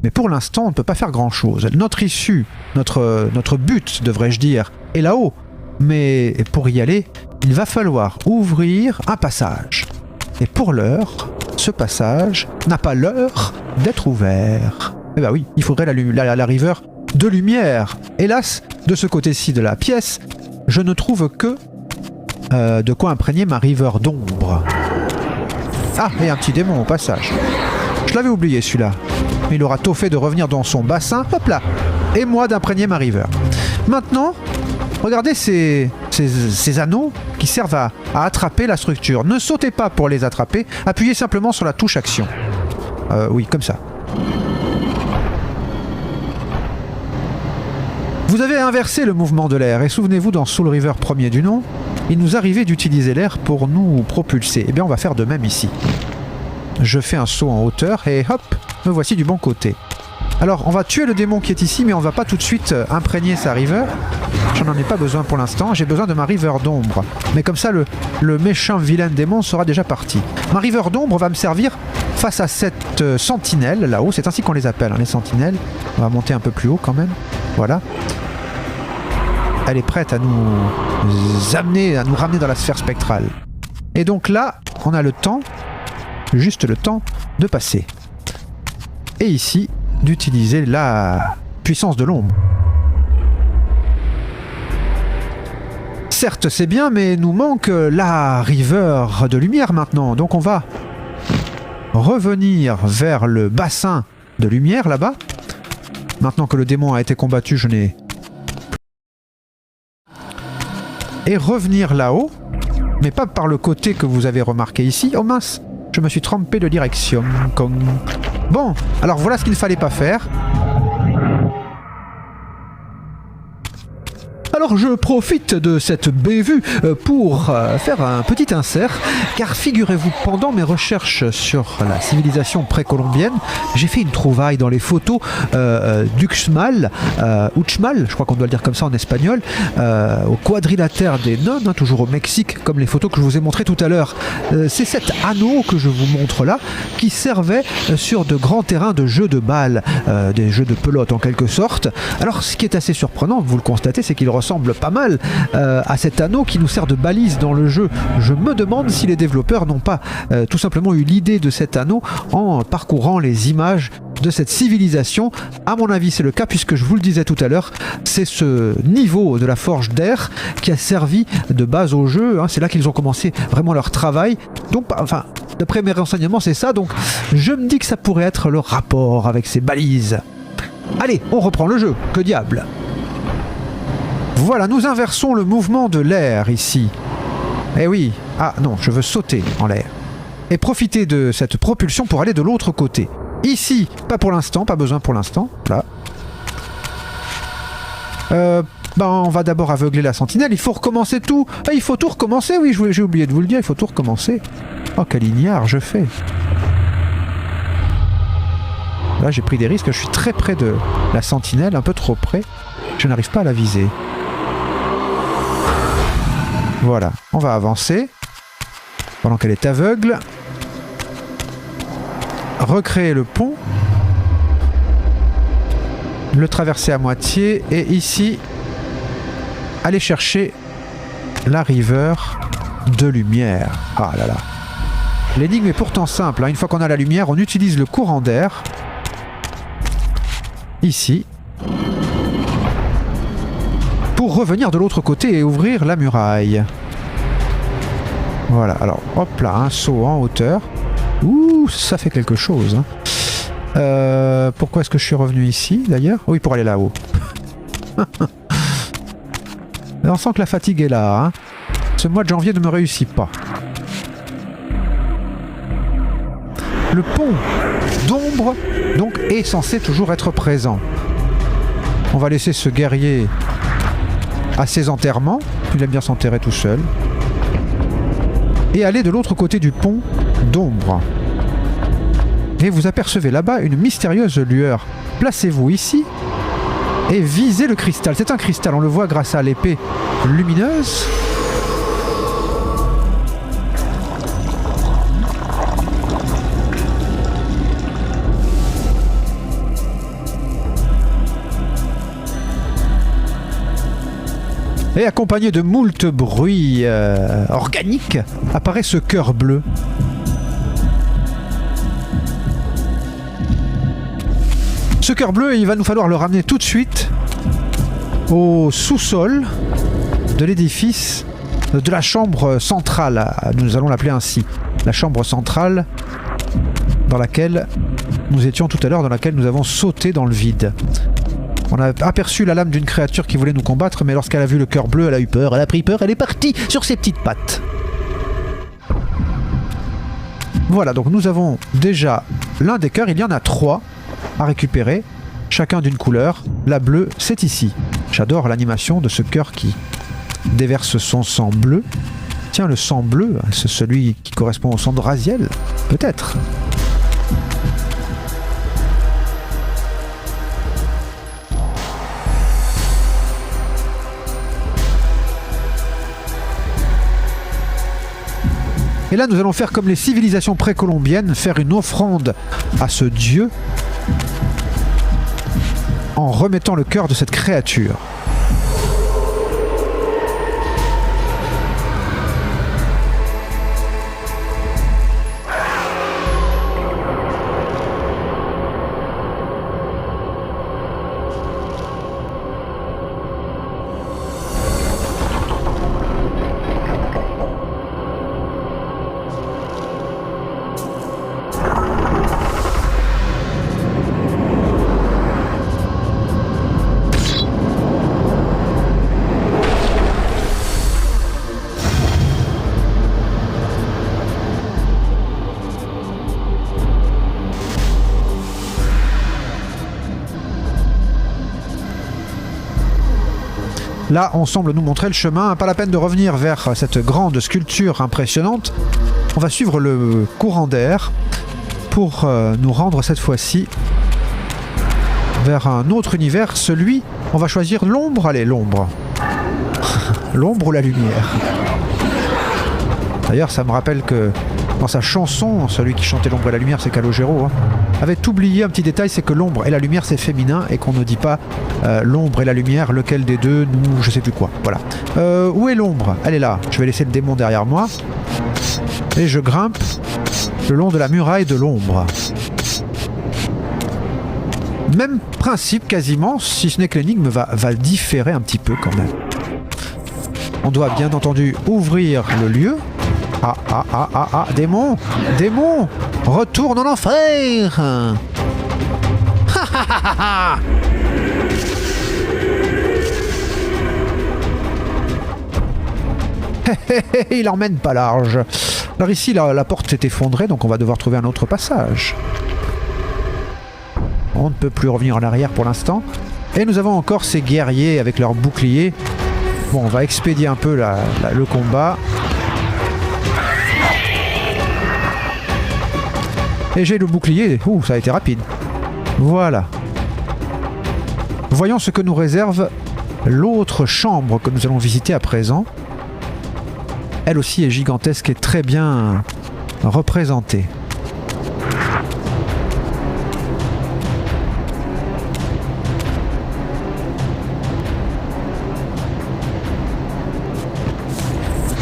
Mais pour l'instant, on ne peut pas faire grand-chose. Notre issue, notre but, devrais-je dire, est là-haut. Mais pour y aller, il va falloir ouvrir un passage. Et pour l'heure, ce passage n'a pas l'heure d'être ouvert. Eh ben oui, il faudrait la river de lumière. Hélas, de ce côté-ci de la pièce, je ne trouve que de quoi imprégner ma river d'ombre. Ah, et un petit démon au passage. Je l'avais oublié celui-là. Mais il aura tôt fait de revenir dans son bassin. Hop là. Et moi d'imprégner ma river. Maintenant, regardez ces anneaux qui servent à attraper la structure. Ne sautez pas pour les attraper. Appuyez simplement sur la touche action. Oui, comme ça. Vous avez inversé le mouvement de l'air. Et souvenez-vous, dans Soul River premier du nom, il nous arrivait d'utiliser l'air pour nous propulser. Eh bien, on va faire de même ici. Je fais un saut en hauteur et hop, me voici du bon côté. Alors, on va tuer le démon qui est ici, mais on va pas tout de suite imprégner sa river. J'en ai pas besoin pour l'instant, j'ai besoin de ma river d'ombre. Mais comme ça, le méchant vilain démon sera déjà parti. Ma river d'ombre va me servir face à cette sentinelle là-haut. C'est ainsi qu'on les appelle, les sentinelles. On va monter un peu plus haut quand même. Voilà. Elle est prête à nous amener, à nous ramener dans la sphère spectrale. Et donc là, on a le temps, juste le temps de passer. Et ici, d'utiliser la puissance de l'ombre. Certes, c'est bien, mais nous manque la river de lumière maintenant. Donc on va revenir vers le bassin de lumière là-bas. Maintenant que le démon a été combattu, je n'ai... Et revenir là-haut, mais pas par le côté que vous avez remarqué ici. Oh mince, je me suis trompé de direction. Bon, alors voilà ce qu'il ne fallait pas faire. Alors je profite de cette bévue pour faire un petit insert, car figurez-vous, pendant mes recherches sur la civilisation précolombienne, j'ai fait une trouvaille dans les photos d'Uxmal, Uxmal, je crois qu'on doit le dire comme ça en espagnol, au quadrilatère des nonnes, hein, toujours au Mexique, comme les photos que je vous ai montrées tout à l'heure. C'est cet anneau que je vous montre là, qui servait sur de grands terrains de jeux de balles, des jeux de pelote en quelque sorte. Alors ce qui est assez surprenant, vous le constatez, c'est qu'il ressemble pas mal à cet anneau qui nous sert de balise dans le jeu. Je me demande si les développeurs n'ont pas tout simplement eu l'idée de cet anneau en parcourant les images de cette civilisation. À mon avis, c'est le cas, puisque je vous le disais tout à l'heure, c'est ce niveau de la forge d'air qui a servi de base au jeu, hein. C'est là qu'ils ont commencé vraiment leur travail. Donc, enfin, d'après mes renseignements, c'est ça. Donc, je me dis que ça pourrait être le rapport avec ces balises. Allez, on reprend le jeu. Que diable! Voilà, nous inversons le mouvement de l'air ici. Eh oui. Ah non, je veux sauter en l'air. Et profiter de cette propulsion pour aller de l'autre côté. Ici, pas pour l'instant, pas besoin pour l'instant. Là. On va d'abord aveugler la sentinelle. Il faut recommencer tout. Ah, il faut tout recommencer, oui, j'ai oublié de vous le dire. Il faut tout recommencer. Oh, quel ignare je fais. Là, j'ai pris des risques. Je suis très près de la sentinelle, un peu trop près. Je n'arrive pas à la viser. Voilà, on va avancer pendant qu'elle est aveugle. Recréer le pont. Le traverser à moitié. Et ici, aller chercher la river de lumière. Ah là là. L'énigme est pourtant simple, hein. Une fois qu'on a la lumière, on utilise le courant d'air. Ici. Pour revenir de l'autre côté et ouvrir la muraille. Voilà, alors hop là, un saut en hauteur. Ouh, ça fait quelque chose. Hein. Pourquoi est-ce que je suis revenu ici d'ailleurs? Oui, pour aller là-haut. On sent que la fatigue est là. Hein. Ce mois de janvier ne me réussit pas. Le pont d'ombre donc est censé toujours être présent. On va laisser ce guerrier à ses enterrements, il aime bien s'enterrer tout seul, et aller de l'autre côté du pont d'ombre. Et vous apercevez là-bas une mystérieuse lueur. Placez-vous ici et visez le cristal. C'est un cristal, on le voit grâce à l'épée lumineuse. Et accompagné de moult bruits organiques, apparaît ce cœur bleu. Ce cœur bleu, il va nous falloir le ramener tout de suite au sous-sol de l'édifice de la chambre centrale. Nous allons l'appeler ainsi. La chambre centrale dans laquelle nous étions tout à l'heure, dans laquelle nous avons sauté dans le vide. On a aperçu la lame d'une créature qui voulait nous combattre, mais lorsqu'elle a vu le cœur bleu, elle a eu peur, elle a pris peur, elle est partie sur ses petites pattes. Voilà, donc nous avons déjà l'un des cœurs, il y en a 3 à récupérer, chacun d'une couleur. La bleue, c'est ici. J'adore l'animation de ce cœur qui déverse son sang bleu. Tiens, le sang bleu, c'est celui qui correspond au sang de Raziel, peut-être. Et là, nous allons faire comme les civilisations précolombiennes, faire une offrande à ce dieu en remettant le cœur de cette créature. Là, on semble nous montrer le chemin. Pas la peine de revenir vers cette grande sculpture impressionnante. On va suivre le courant d'air pour nous rendre cette fois-ci vers un autre univers. Celui, on va choisir l'ombre. Allez, l'ombre. L'ombre ou la lumière. D'ailleurs, ça me rappelle que dans sa chanson, celui qui chantait l'ombre et la lumière, c'est Calogero, hein, avait oublié un petit détail, c'est que l'ombre et la lumière, c'est féminin et qu'on ne dit pas l'ombre et la lumière, lequel des deux, nous, je sais plus quoi. Voilà. Où est l'ombre? Elle est là. Je vais laisser le démon derrière moi. Et je grimpe le long de la muraille de l'ombre. Même principe quasiment, si ce n'est que l'énigme va différer un petit peu quand même. On doit bien entendu ouvrir le lieu. Ah, démon! Démon! Retourne en enfer! Il emmène pas large. Alors ici, la porte s'est effondrée, donc on va devoir trouver un autre passage. On ne peut plus revenir en arrière pour l'instant. Et nous avons encore ces guerriers avec leurs boucliers. Bon, on va expédier un peu le combat. Et j'ai le bouclier. Ouh, ça a été rapide. Voilà. Voyons ce que nous réserve l'autre chambre que nous allons visiter à présent. Elle aussi est gigantesque et très bien représentée.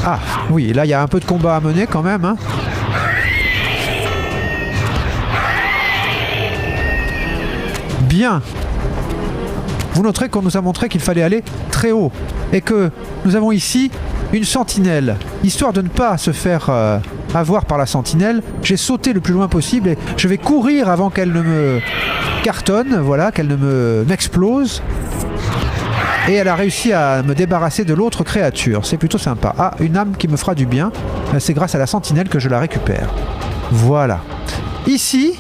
Ah, oui, là il y a un peu de combat à mener quand même, hein. Bien. Vous noterez qu'on nous a montré qu'il fallait aller très haut et que nous avons ici une sentinelle. Histoire de ne pas se faire avoir par la sentinelle, j'ai sauté le plus loin possible et je vais courir avant qu'elle ne me cartonne, voilà, qu'elle ne m'explose. Et elle a réussi à me débarrasser de l'autre créature. C'est plutôt sympa. Ah, une âme qui me fera du bien. C'est grâce à la sentinelle que je la récupère. Voilà. Ici,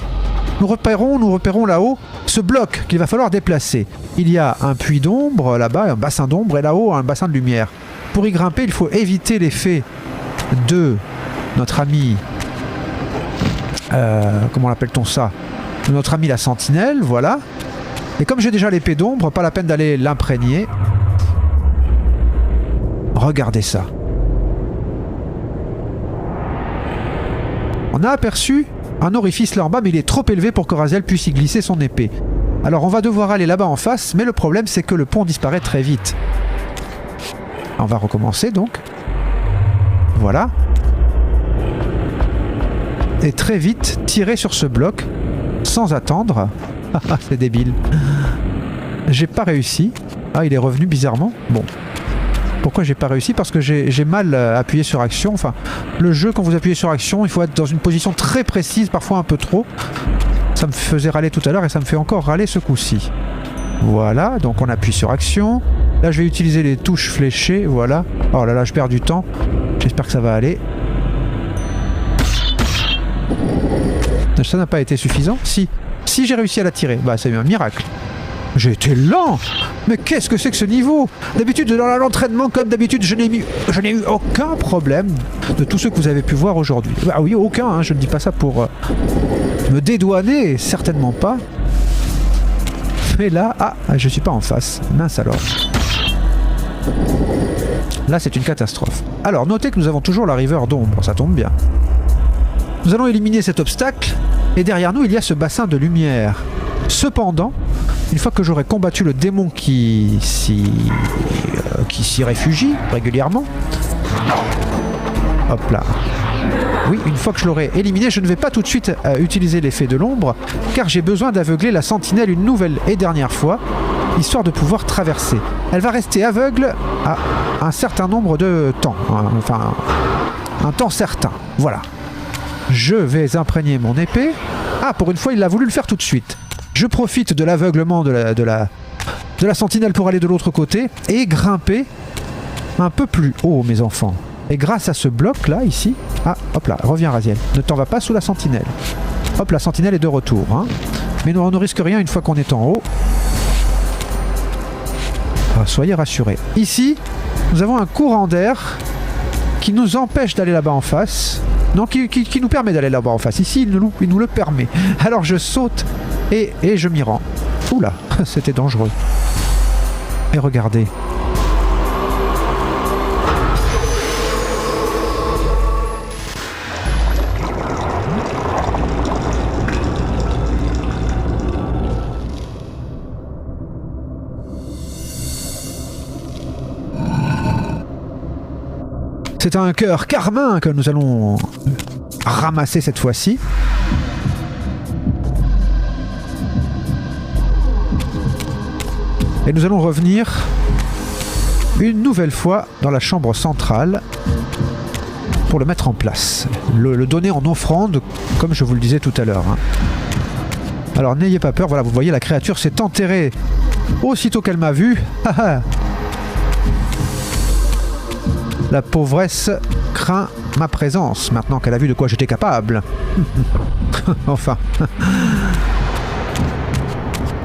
nous repérons là-haut ce bloc qu'il va falloir déplacer. Il y a un puits d'ombre là-bas, un bassin d'ombre, et là-haut un bassin de lumière. Pour y grimper, il faut éviter l'effet de notre ami... comment l'appelle-t-on ça? De notre ami la sentinelle, voilà. Et comme j'ai déjà l'épée d'ombre, pas la peine d'aller l'imprégner. Regardez ça. On a aperçu un orifice là en bas, mais il est trop élevé pour que Raziel puisse y glisser son épée. Alors on va devoir aller là-bas en face, mais le problème c'est que le pont disparaît très vite. On va recommencer donc. Voilà. Et très vite, tirer sur ce bloc, sans attendre. C'est débile. J'ai pas réussi. Ah, il est revenu bizarrement. Bon. Pourquoi j'ai pas réussi? Parce que j'ai mal appuyé sur action. Enfin, le jeu, quand vous appuyez sur action, il faut être dans une position très précise, parfois un peu trop. Ça me faisait râler tout à l'heure et ça me fait encore râler ce coup-ci. Voilà, donc on appuie sur action. Là, je vais utiliser les touches fléchées, voilà. Oh là là, je perds du temps. J'espère que ça va aller. Ça n'a pas été suffisant? Si. Si j'ai réussi à la tirer, bah c'est un miracle. J'ai été lent. Mais qu'est-ce que c'est que ce niveau? D'habitude, dans l'entraînement, comme d'habitude, je n'ai eu aucun problème de tous ceux que vous avez pu voir aujourd'hui. Ah oui, aucun, hein, je ne dis pas ça pour me dédouaner, certainement pas. Mais là, ah, je suis pas en face. Mince alors. Là, c'est une catastrophe. Alors, notez que nous avons toujours la river d'ombre, ça tombe bien. Nous allons éliminer cet obstacle, et derrière nous, il y a ce bassin de lumière. Cependant, une fois que j'aurai combattu le démon qui s'y réfugie régulièrement, hop là. Oui, une fois que je l'aurai éliminé, je ne vais pas tout de suite utiliser l'effet de l'ombre, car j'ai besoin d'aveugler la sentinelle une nouvelle et dernière fois, histoire de pouvoir traverser. Elle va rester aveugle à un certain nombre de temps, hein, enfin un temps certain. Voilà. Je vais imprégner mon épée. Ah, pour une fois, il a voulu le faire tout de suite. Je profite de l'aveuglement de la sentinelle pour aller de l'autre côté et grimper un peu plus haut, mes enfants. Et grâce à ce bloc-là, ici... Ah, hop là, reviens, Raziel. Ne t'en va pas sous la sentinelle. Hop, la sentinelle est de retour. Hein. Mais on ne risque rien une fois qu'on est en haut. soyez rassurés. Ici, nous avons un courant d'air qui nous empêche d'aller là-bas en face. Non, qui nous permet d'aller là-bas en face. Ici, il nous le permet. Alors je saute et je m'y rends. Oula, c'était dangereux. Et regardez. C'est un cœur carmin que nous allons ramasser cette fois-ci. Et nous allons revenir une nouvelle fois dans la chambre centrale pour le mettre en place. Le donner en offrande, comme je vous le disais tout à l'heure. Alors n'ayez pas peur, voilà, vous voyez, la créature s'est enterrée aussitôt qu'elle m'a vu. La pauvresse craint ma présence, maintenant qu'elle a vu de quoi j'étais capable. Enfin.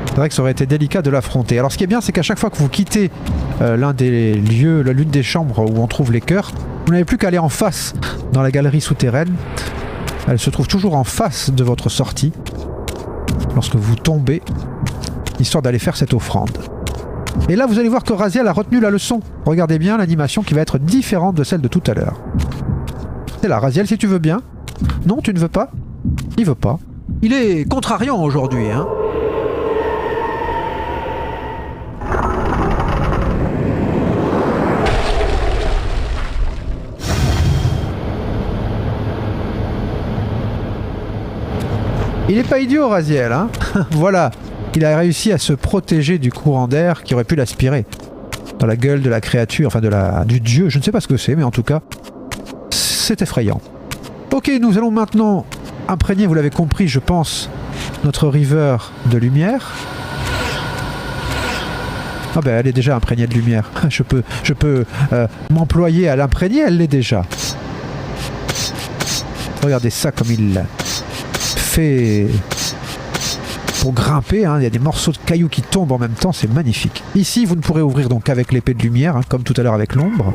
C'est vrai que ça aurait été délicat de l'affronter. Alors ce qui est bien, c'est qu'à chaque fois que vous quittez l'un des lieux, l'une des chambres où on trouve les cœurs, vous n'avez plus qu'à aller en face dans la galerie souterraine. Elle se trouve toujours en face de votre sortie, lorsque vous tombez, histoire d'aller faire cette offrande. Et là, vous allez voir que Raziel a retenu la leçon. Regardez bien l'animation qui va être différente de celle de tout à l'heure. C'est là, Raziel, si tu veux bien. Non, tu ne veux pas? Il veut pas. Il est contrariant aujourd'hui, hein. Il est pas idiot, Raziel, hein. Voilà. Il a réussi à se protéger du courant d'air qui aurait pu l'aspirer dans la gueule de la créature, enfin du dieu, je ne sais pas ce que c'est, mais en tout cas, c'est effrayant. Ok, nous allons maintenant imprégner, vous l'avez compris, je pense, notre river de lumière. Ah ben, elle est déjà imprégnée de lumière. Je peux m'employer à l'imprégner, elle l'est déjà. Regardez ça comme il fait... Pour grimper, hein, il y a des morceaux de cailloux qui tombent en même temps, c'est magnifique. Ici, vous ne pourrez ouvrir donc qu'avec l'épée de lumière, hein, comme tout à l'heure avec l'ombre.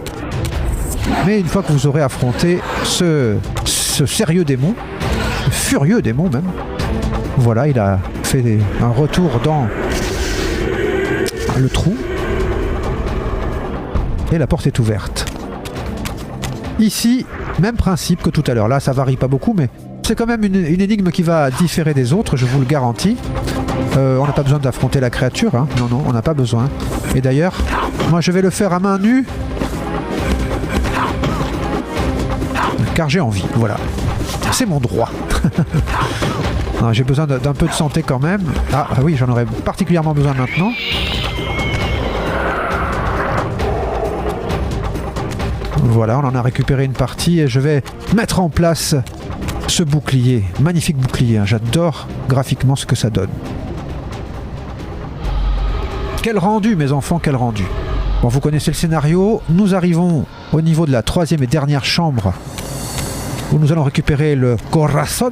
Mais une fois que vous aurez affronté ce sérieux démon, le furieux démon même, voilà, il a fait un retour dans le trou. Et la porte est ouverte. Ici, même principe que tout à l'heure. Là, ça varie pas beaucoup, mais c'est quand même une énigme qui va différer des autres, je vous le garantis. On n'a pas besoin d'affronter la créature, hein. Non, on n'a pas besoin. Et d'ailleurs, moi je vais le faire à main nue. Car j'ai envie, voilà. C'est mon droit. J'ai besoin d'un peu de santé quand même. Ah oui, j'en aurais particulièrement besoin maintenant. Voilà, on en a récupéré une partie et je vais mettre en place ce bouclier, magnifique bouclier, hein. J'adore graphiquement ce que ça donne. Quel rendu, mes enfants, quel rendu. Bon, vous connaissez le scénario, nous arrivons au niveau de la troisième et dernière chambre où nous allons récupérer le Corazon.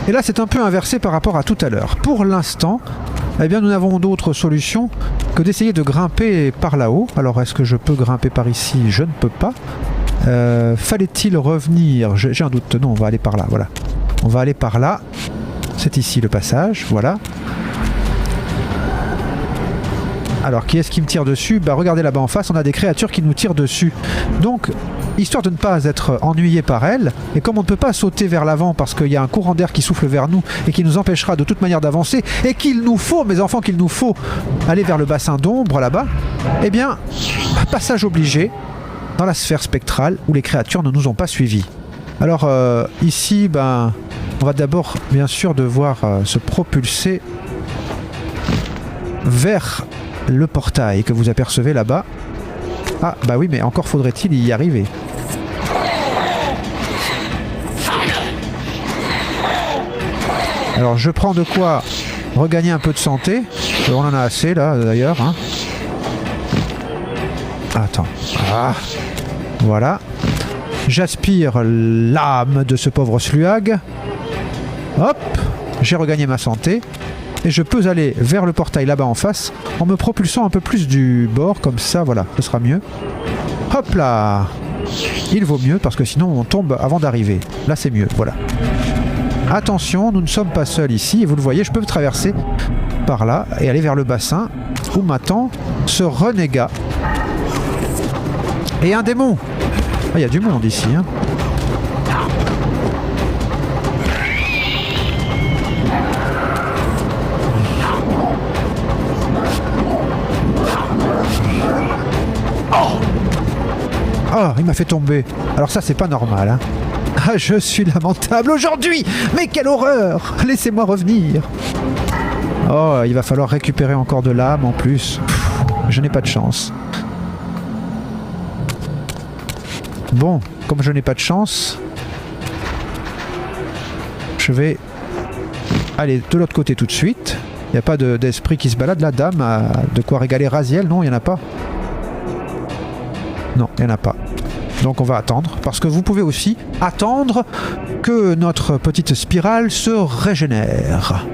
Et là, c'est un peu inversé par rapport à tout à l'heure. Pour l'instant, eh bien, nous n'avons d'autre solution que d'essayer de grimper par là-haut. Alors, est-ce que je peux grimper par ici? Je ne peux pas. Fallait-il revenir? J'ai un doute. Non, on va aller par là. Voilà. On va aller par là. C'est ici le passage. Voilà. Alors, qui est-ce qui me tire dessus? Bah, regardez là-bas en face, on a des créatures qui nous tirent dessus. Donc, histoire de ne pas être ennuyé par elles, et comme on ne peut pas sauter vers l'avant parce qu'il y a un courant d'air qui souffle vers nous et qui nous empêchera de toute manière d'avancer, et qu'il nous faut, mes enfants, qu'il nous faut aller vers le bassin d'ombre là-bas, eh bien, passage obligé dans la sphère spectrale où les créatures ne nous ont pas suivis. Alors, ici, ben, on va d'abord, bien sûr, devoir se propulser vers le portail que vous apercevez là-bas. Ah, bah oui, mais encore faudrait-il y arriver. Alors, je prends de quoi regagner un peu de santé. On en a assez, là, d'ailleurs. Hein. Attends. Ah, voilà. J'aspire l'âme de ce pauvre Sluag. Hop, j'ai regagné ma santé. Et je peux aller vers le portail là-bas en face en me propulsant un peu plus du bord, comme ça, voilà, ce sera mieux. Hop là! Il vaut mieux parce que sinon on tombe avant d'arriver. Là c'est mieux, voilà. Attention, nous ne sommes pas seuls ici, et vous le voyez, je peux traverser par là et aller vers le bassin où m'attend ce renégat. Et un démon! Ah, il y a du monde ici, hein. Oh, il m'a fait tomber. Alors ça, c'est pas normal, hein. Ah, je suis lamentable aujourd'hui. Mais quelle horreur. Laissez-moi revenir. Oh, il va falloir récupérer encore de l'âme en plus. Pff, je n'ai pas de chance. Bon, comme je n'ai pas de chance, je vais aller de l'autre côté tout de suite. Il n'y a pas d'esprit qui se balade. La dame a de quoi régaler Raziel. Non, il n'y en a pas. Non, il n'y en a pas. Donc on va attendre, parce que vous pouvez aussi attendre que notre petite spirale se régénère.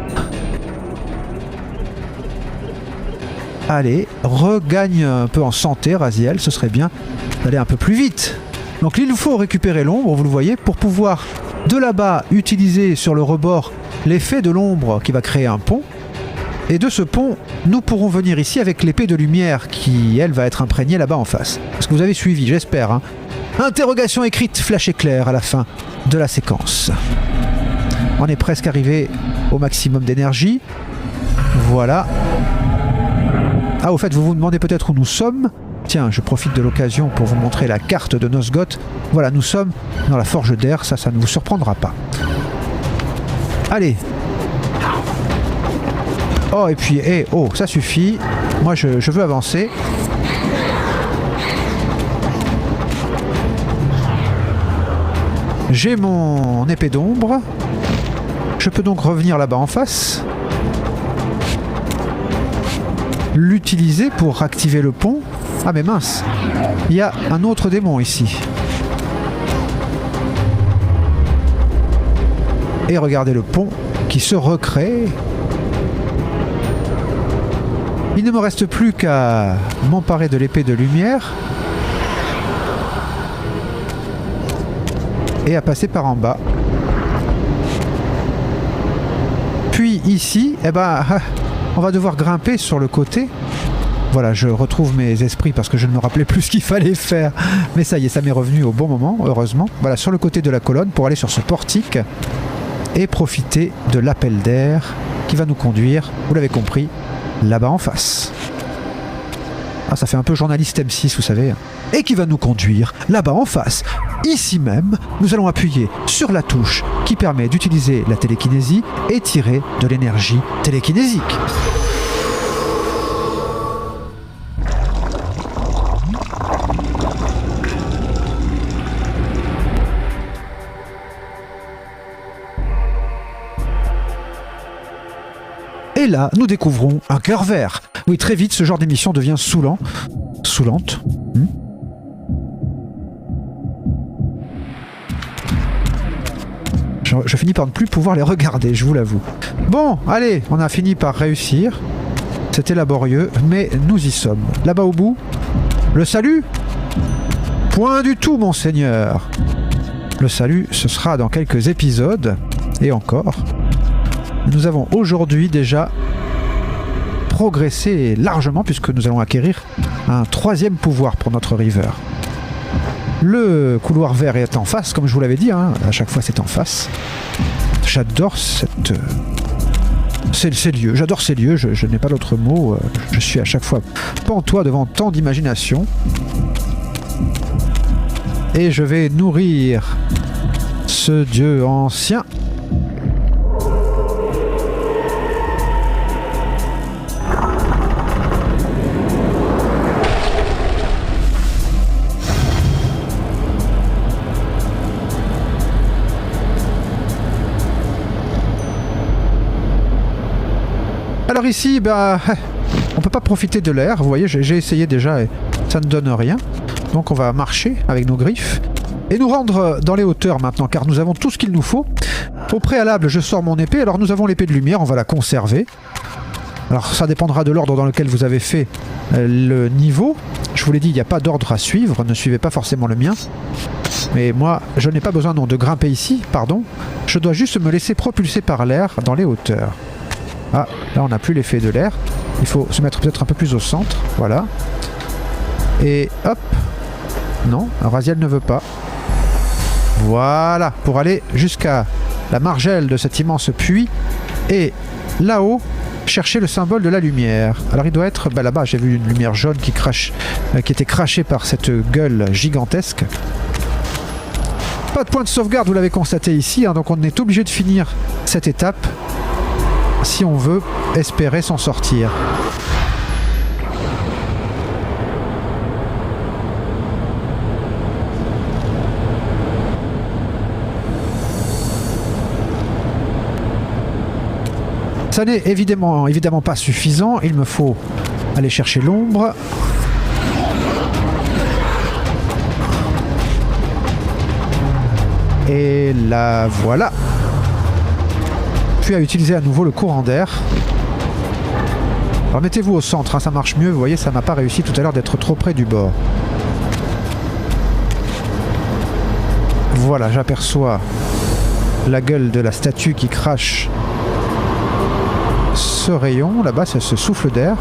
Allez, regagne un peu en santé, Raziel, ce serait bien d'aller un peu plus vite. Donc il nous faut récupérer l'ombre, vous le voyez, pour pouvoir de là-bas utiliser sur le rebord l'effet de l'ombre qui va créer un pont. Et de ce pont, nous pourrons venir ici avec l'épée de lumière qui, elle, va être imprégnée là-bas en face. Est-ce que vous avez suivi, j'espère, hein. Interrogation écrite, flash éclair à la fin de la séquence. On est presque arrivé au maximum d'énergie. Voilà. Ah, au fait, vous vous demandez peut-être où nous sommes. Tiens, je profite de l'occasion pour vous montrer la carte de Nosgoth. Voilà, nous sommes dans la Forge d'Air, ça ne vous surprendra pas. Allez. Oh, et puis, oh, ça suffit. Moi, je veux avancer. J'ai mon épée d'ombre. Je peux donc revenir là-bas en face. L'utiliser pour activer le pont. Ah mais mince, il y a un autre démon ici. Et regardez le pont qui se recrée. Il ne me reste plus qu'à m'emparer de l'épée de lumière et à passer par en bas. Puis ici, eh ben, on va devoir grimper sur le côté. Voilà, je retrouve mes esprits parce que je ne me rappelais plus ce qu'il fallait faire. Mais ça y est, ça m'est revenu au bon moment, heureusement. Voilà, sur le côté de la colonne pour aller sur ce portique et profiter de l'appel d'air qui va nous conduire, vous l'avez compris, là-bas en face. Ah, ça fait un peu journaliste M6, vous savez. Et qui va nous conduire là-bas en face. Ici même, nous allons appuyer sur la touche qui permet d'utiliser la télékinésie et tirer de l'énergie télékinésique. Et là, nous découvrons un cœur vert. Oui, très vite, ce genre d'émission devient saoulant. Saoulante. Je finis par ne plus pouvoir les regarder, je vous l'avoue. Bon, allez, on a fini par réussir. C'était laborieux, mais nous y sommes. Là-bas au bout, le salut? Point du tout, monseigneur. Le salut, ce sera dans quelques épisodes. Et encore. Nous avons aujourd'hui déjà progressé largement puisque nous allons acquérir un troisième pouvoir pour notre river. Le couloir vert est en face, comme je vous l'avais dit, hein, à chaque fois c'est en face. J'adore ces lieux, j'adore ces lieux, je n'ai pas d'autre mot, je suis à chaque fois pantois devant tant d'imagination. Et je vais nourrir ce dieu ancien. Alors ici, bah, on peut pas profiter de l'air, vous voyez, j'ai essayé déjà et ça ne donne rien. Donc on va marcher avec nos griffes et nous rendre dans les hauteurs maintenant, car nous avons tout ce qu'il nous faut. Au préalable, je sors mon épée. Alors nous avons l'épée de lumière, on va la conserver. Alors ça dépendra de l'ordre dans lequel vous avez fait le niveau. Je vous l'ai dit, il n'y a pas d'ordre à suivre, ne suivez pas forcément le mien. Mais moi, je n'ai pas besoin de grimper ici, pardon. Je dois juste me laisser propulser par l'air dans les hauteurs. Ah, là on n'a plus l'effet de l'air. Il faut se mettre peut-être un peu plus au centre, voilà. Et hop. Non, Raziel ne veut pas. Voilà, pour aller jusqu'à la margelle de cet immense puits. Et là-haut, chercher le symbole de la lumière. Alors il doit être là-bas, j'ai vu une lumière jaune qui était crachée par cette gueule gigantesque. Pas de point de sauvegarde, vous l'avez constaté ici, hein, donc on est obligé de finir cette étape si on veut espérer s'en sortir. Ça n'est évidemment pas suffisant, il me faut aller chercher l'ombre. Et la voilà. Puis à utiliser à nouveau le courant d'air. Alors mettez-vous au centre, hein, ça marche mieux, vous voyez, ça m'a pas réussi tout à l'heure d'être trop près du bord. Voilà, j'aperçois la gueule de la statue qui crache ce rayon, là-bas, c'est ce souffle d'air.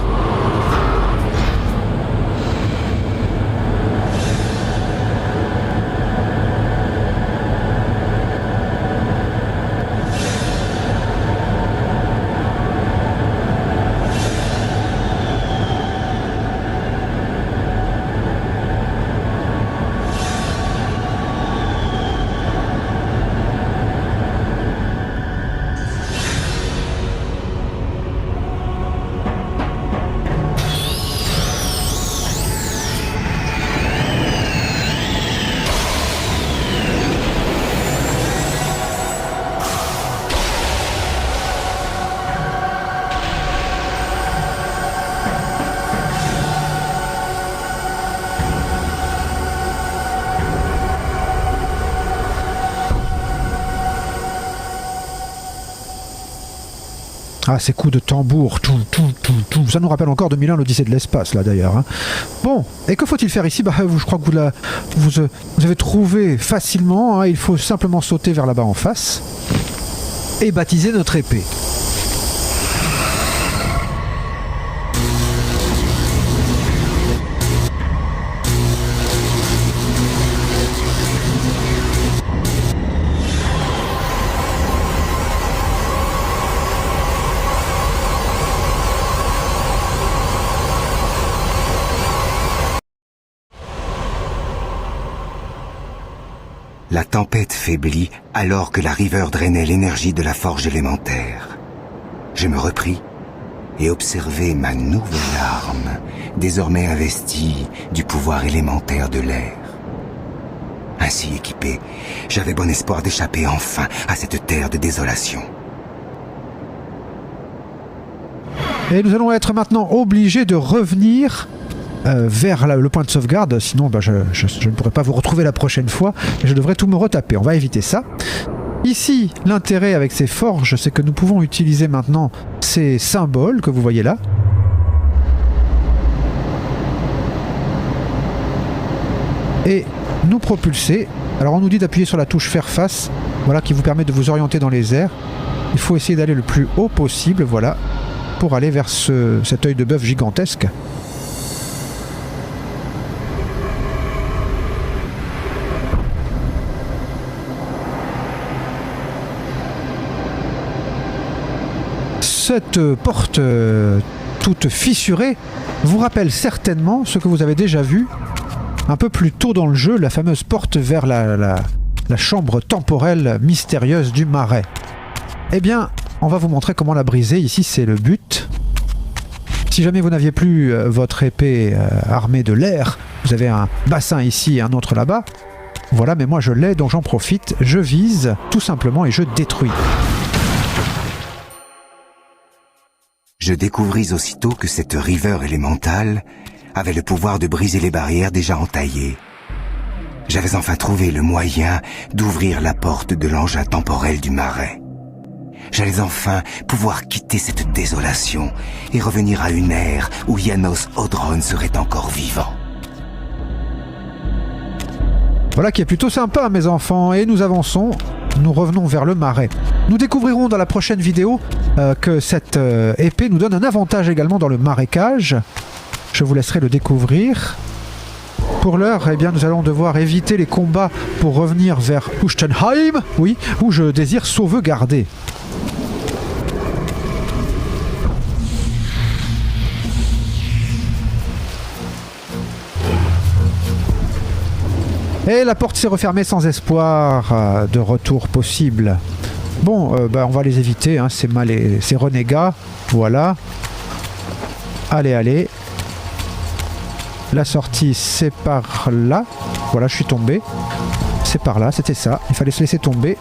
Ah, ces coups de tambour, tout. Ça nous rappelle encore 2001, l'Odyssée de l'espace, là d'ailleurs. Hein. Bon, et que faut-il faire ici? Je crois que vous avez trouvé facilement. Hein, il faut simplement sauter vers là-bas en face et baptiser notre épée. La tempête faiblit alors que la river drainait l'énergie de la forge élémentaire. Je me repris et observai ma nouvelle arme, désormais investie du pouvoir élémentaire de l'air. Ainsi équipé, j'avais bon espoir d'échapper enfin à cette terre de désolation. Et nous allons être maintenant obligés de revenir vers le point de sauvegarde, sinon je ne pourrai pas vous retrouver la prochaine fois et je devrais tout me retaper. On va éviter ça. Ici, l'intérêt avec ces forges, c'est que nous pouvons utiliser maintenant ces symboles que vous voyez là. Et nous propulser. Alors on nous dit d'appuyer sur la touche faire face, voilà, qui vous permet de vous orienter dans les airs. Il faut essayer d'aller le plus haut possible, voilà, pour aller vers cet œil de bœuf gigantesque. Cette porte toute fissurée vous rappelle certainement ce que vous avez déjà vu un peu plus tôt dans le jeu, la fameuse porte vers la chambre temporelle mystérieuse du marais. Eh bien, on va vous montrer comment la briser. Ici, c'est le but. Si jamais vous n'aviez plus votre épée armée de l'air, vous avez un bassin ici et un autre là-bas. Voilà, mais moi je l'ai, donc j'en profite. Je vise tout simplement et je détruis. Je découvris aussitôt que cette river élémentale avait le pouvoir de briser les barrières déjà entaillées. J'avais enfin trouvé le moyen d'ouvrir la porte de l'engin temporel du marais. J'allais enfin pouvoir quitter cette désolation et revenir à une ère où Janos Audron serait encore vivant. Voilà qui est plutôt sympa, mes enfants, et nous avançons. Nous revenons vers le marais. Nous découvrirons dans la prochaine vidéo que cette épée nous donne un avantage également dans le marécage. Je vous laisserai le découvrir. Pour l'heure, eh bien, nous allons devoir éviter les combats pour revenir vers Ustenheim, oui, où je désire sauvegarder. Et la porte s'est refermée sans espoir de retour possible. Bon, on va les éviter, hein, ces renégats. Voilà. Allez, allez. La sortie, c'est par là. Voilà, je suis tombé. C'est par là, c'était ça. Il fallait se laisser tomber.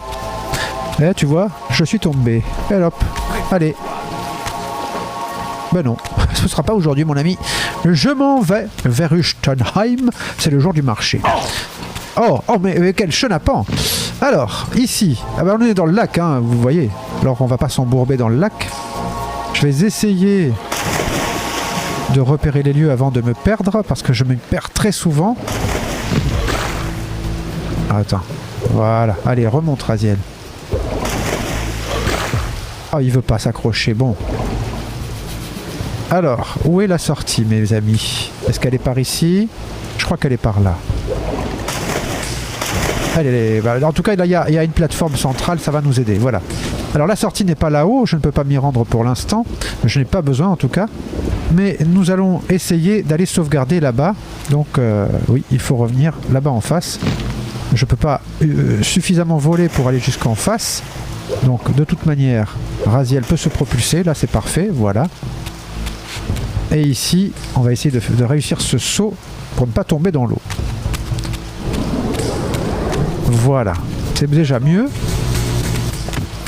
Et tu vois, je suis tombé. Et hop, allez. Ben non, ce ne sera pas aujourd'hui, mon ami. Je m'en vais vers Ustenheim. C'est le jour du marché. Oh, mais quel chenapan! Alors, ici, on est dans le lac, hein, vous voyez. Alors, on va pas s'embourber dans le lac. Je vais essayer de repérer les lieux avant de me perdre, parce que je me perds très souvent. Attends, voilà. Allez, remonte, Raziel. Oh, il veut pas s'accrocher, bon. Alors, où est la sortie, mes amis? Est-ce qu'elle est par ici? Je crois qu'elle est par là. Allez, en tout cas, il y a une plateforme centrale, ça va nous aider, voilà. Alors la sortie n'est pas là-haut, je ne peux pas m'y rendre pour l'instant, je n'ai pas besoin en tout cas, mais nous allons essayer d'aller sauvegarder là-bas, donc oui, il faut revenir là-bas en face. Je ne peux pas suffisamment voler pour aller jusqu'en face, donc de toute manière, Raziel peut se propulser, là c'est parfait, voilà. Et ici, on va essayer de réussir ce saut pour ne pas tomber dans l'eau. Voilà, c'est déjà mieux.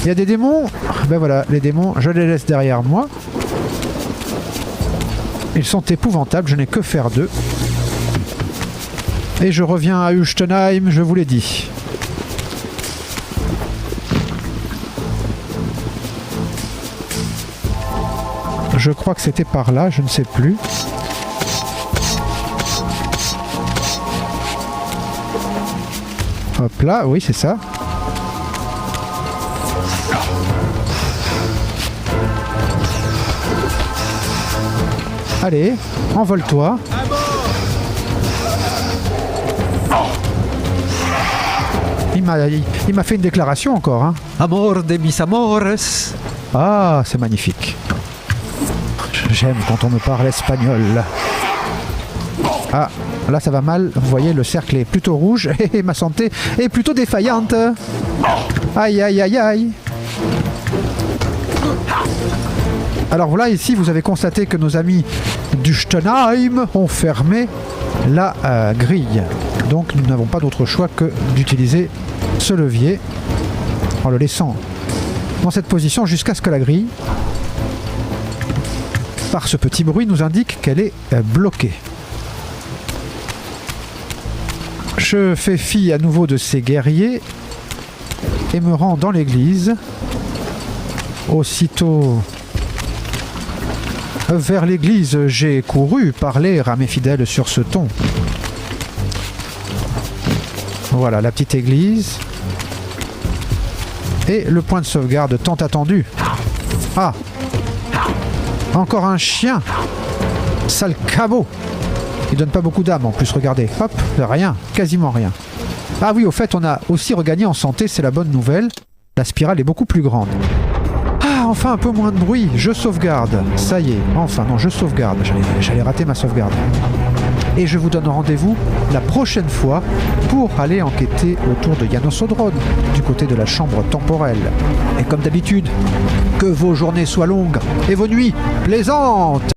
Il y a des démons. Ben voilà, les démons, je les laisse derrière moi. Ils sont épouvantables, je n'ai que faire d'eux. Et je reviens à Ustenheim, je vous l'ai dit. Je crois que c'était par là, je ne sais plus. Hop là, oui c'est ça. Allez, envole-toi. Il m'a fait une déclaration encore. Hein. Amor de mis amores. Ah, c'est magnifique. J'aime quand on me parle espagnol. Ah, là ça va mal. Vous voyez, le cercle est plutôt rouge et ma santé est plutôt défaillante. Aïe, aïe, aïe, aïe. Alors voilà, ici vous avez constaté que nos amis d'Ustenheim ont fermé la grille. Donc nous n'avons pas d'autre choix que d'utiliser ce levier en le laissant dans cette position jusqu'à ce que la grille, par ce petit bruit, nous indique qu'elle est bloquée. Je fais fi à nouveau de ces guerriers et me rends dans l'église. Aussitôt vers l'église, j'ai couru parler à mes fidèles sur ce ton. Voilà la petite église. Et le point de sauvegarde tant attendu. Ah! Encore un chien! Sale cabot! Il donne pas beaucoup d'âme en plus, regardez. Hop, rien, quasiment rien. Ah oui, au fait, on a aussi regagné en santé, c'est la bonne nouvelle. La spirale est beaucoup plus grande. Ah, enfin un peu moins de bruit, je sauvegarde. Ça y est, enfin, non, je sauvegarde. J'allais rater ma sauvegarde. Et je vous donne rendez-vous la prochaine fois pour aller enquêter autour de Janos Audron, du côté de la chambre temporelle. Et comme d'habitude, que vos journées soient longues et vos nuits plaisantes!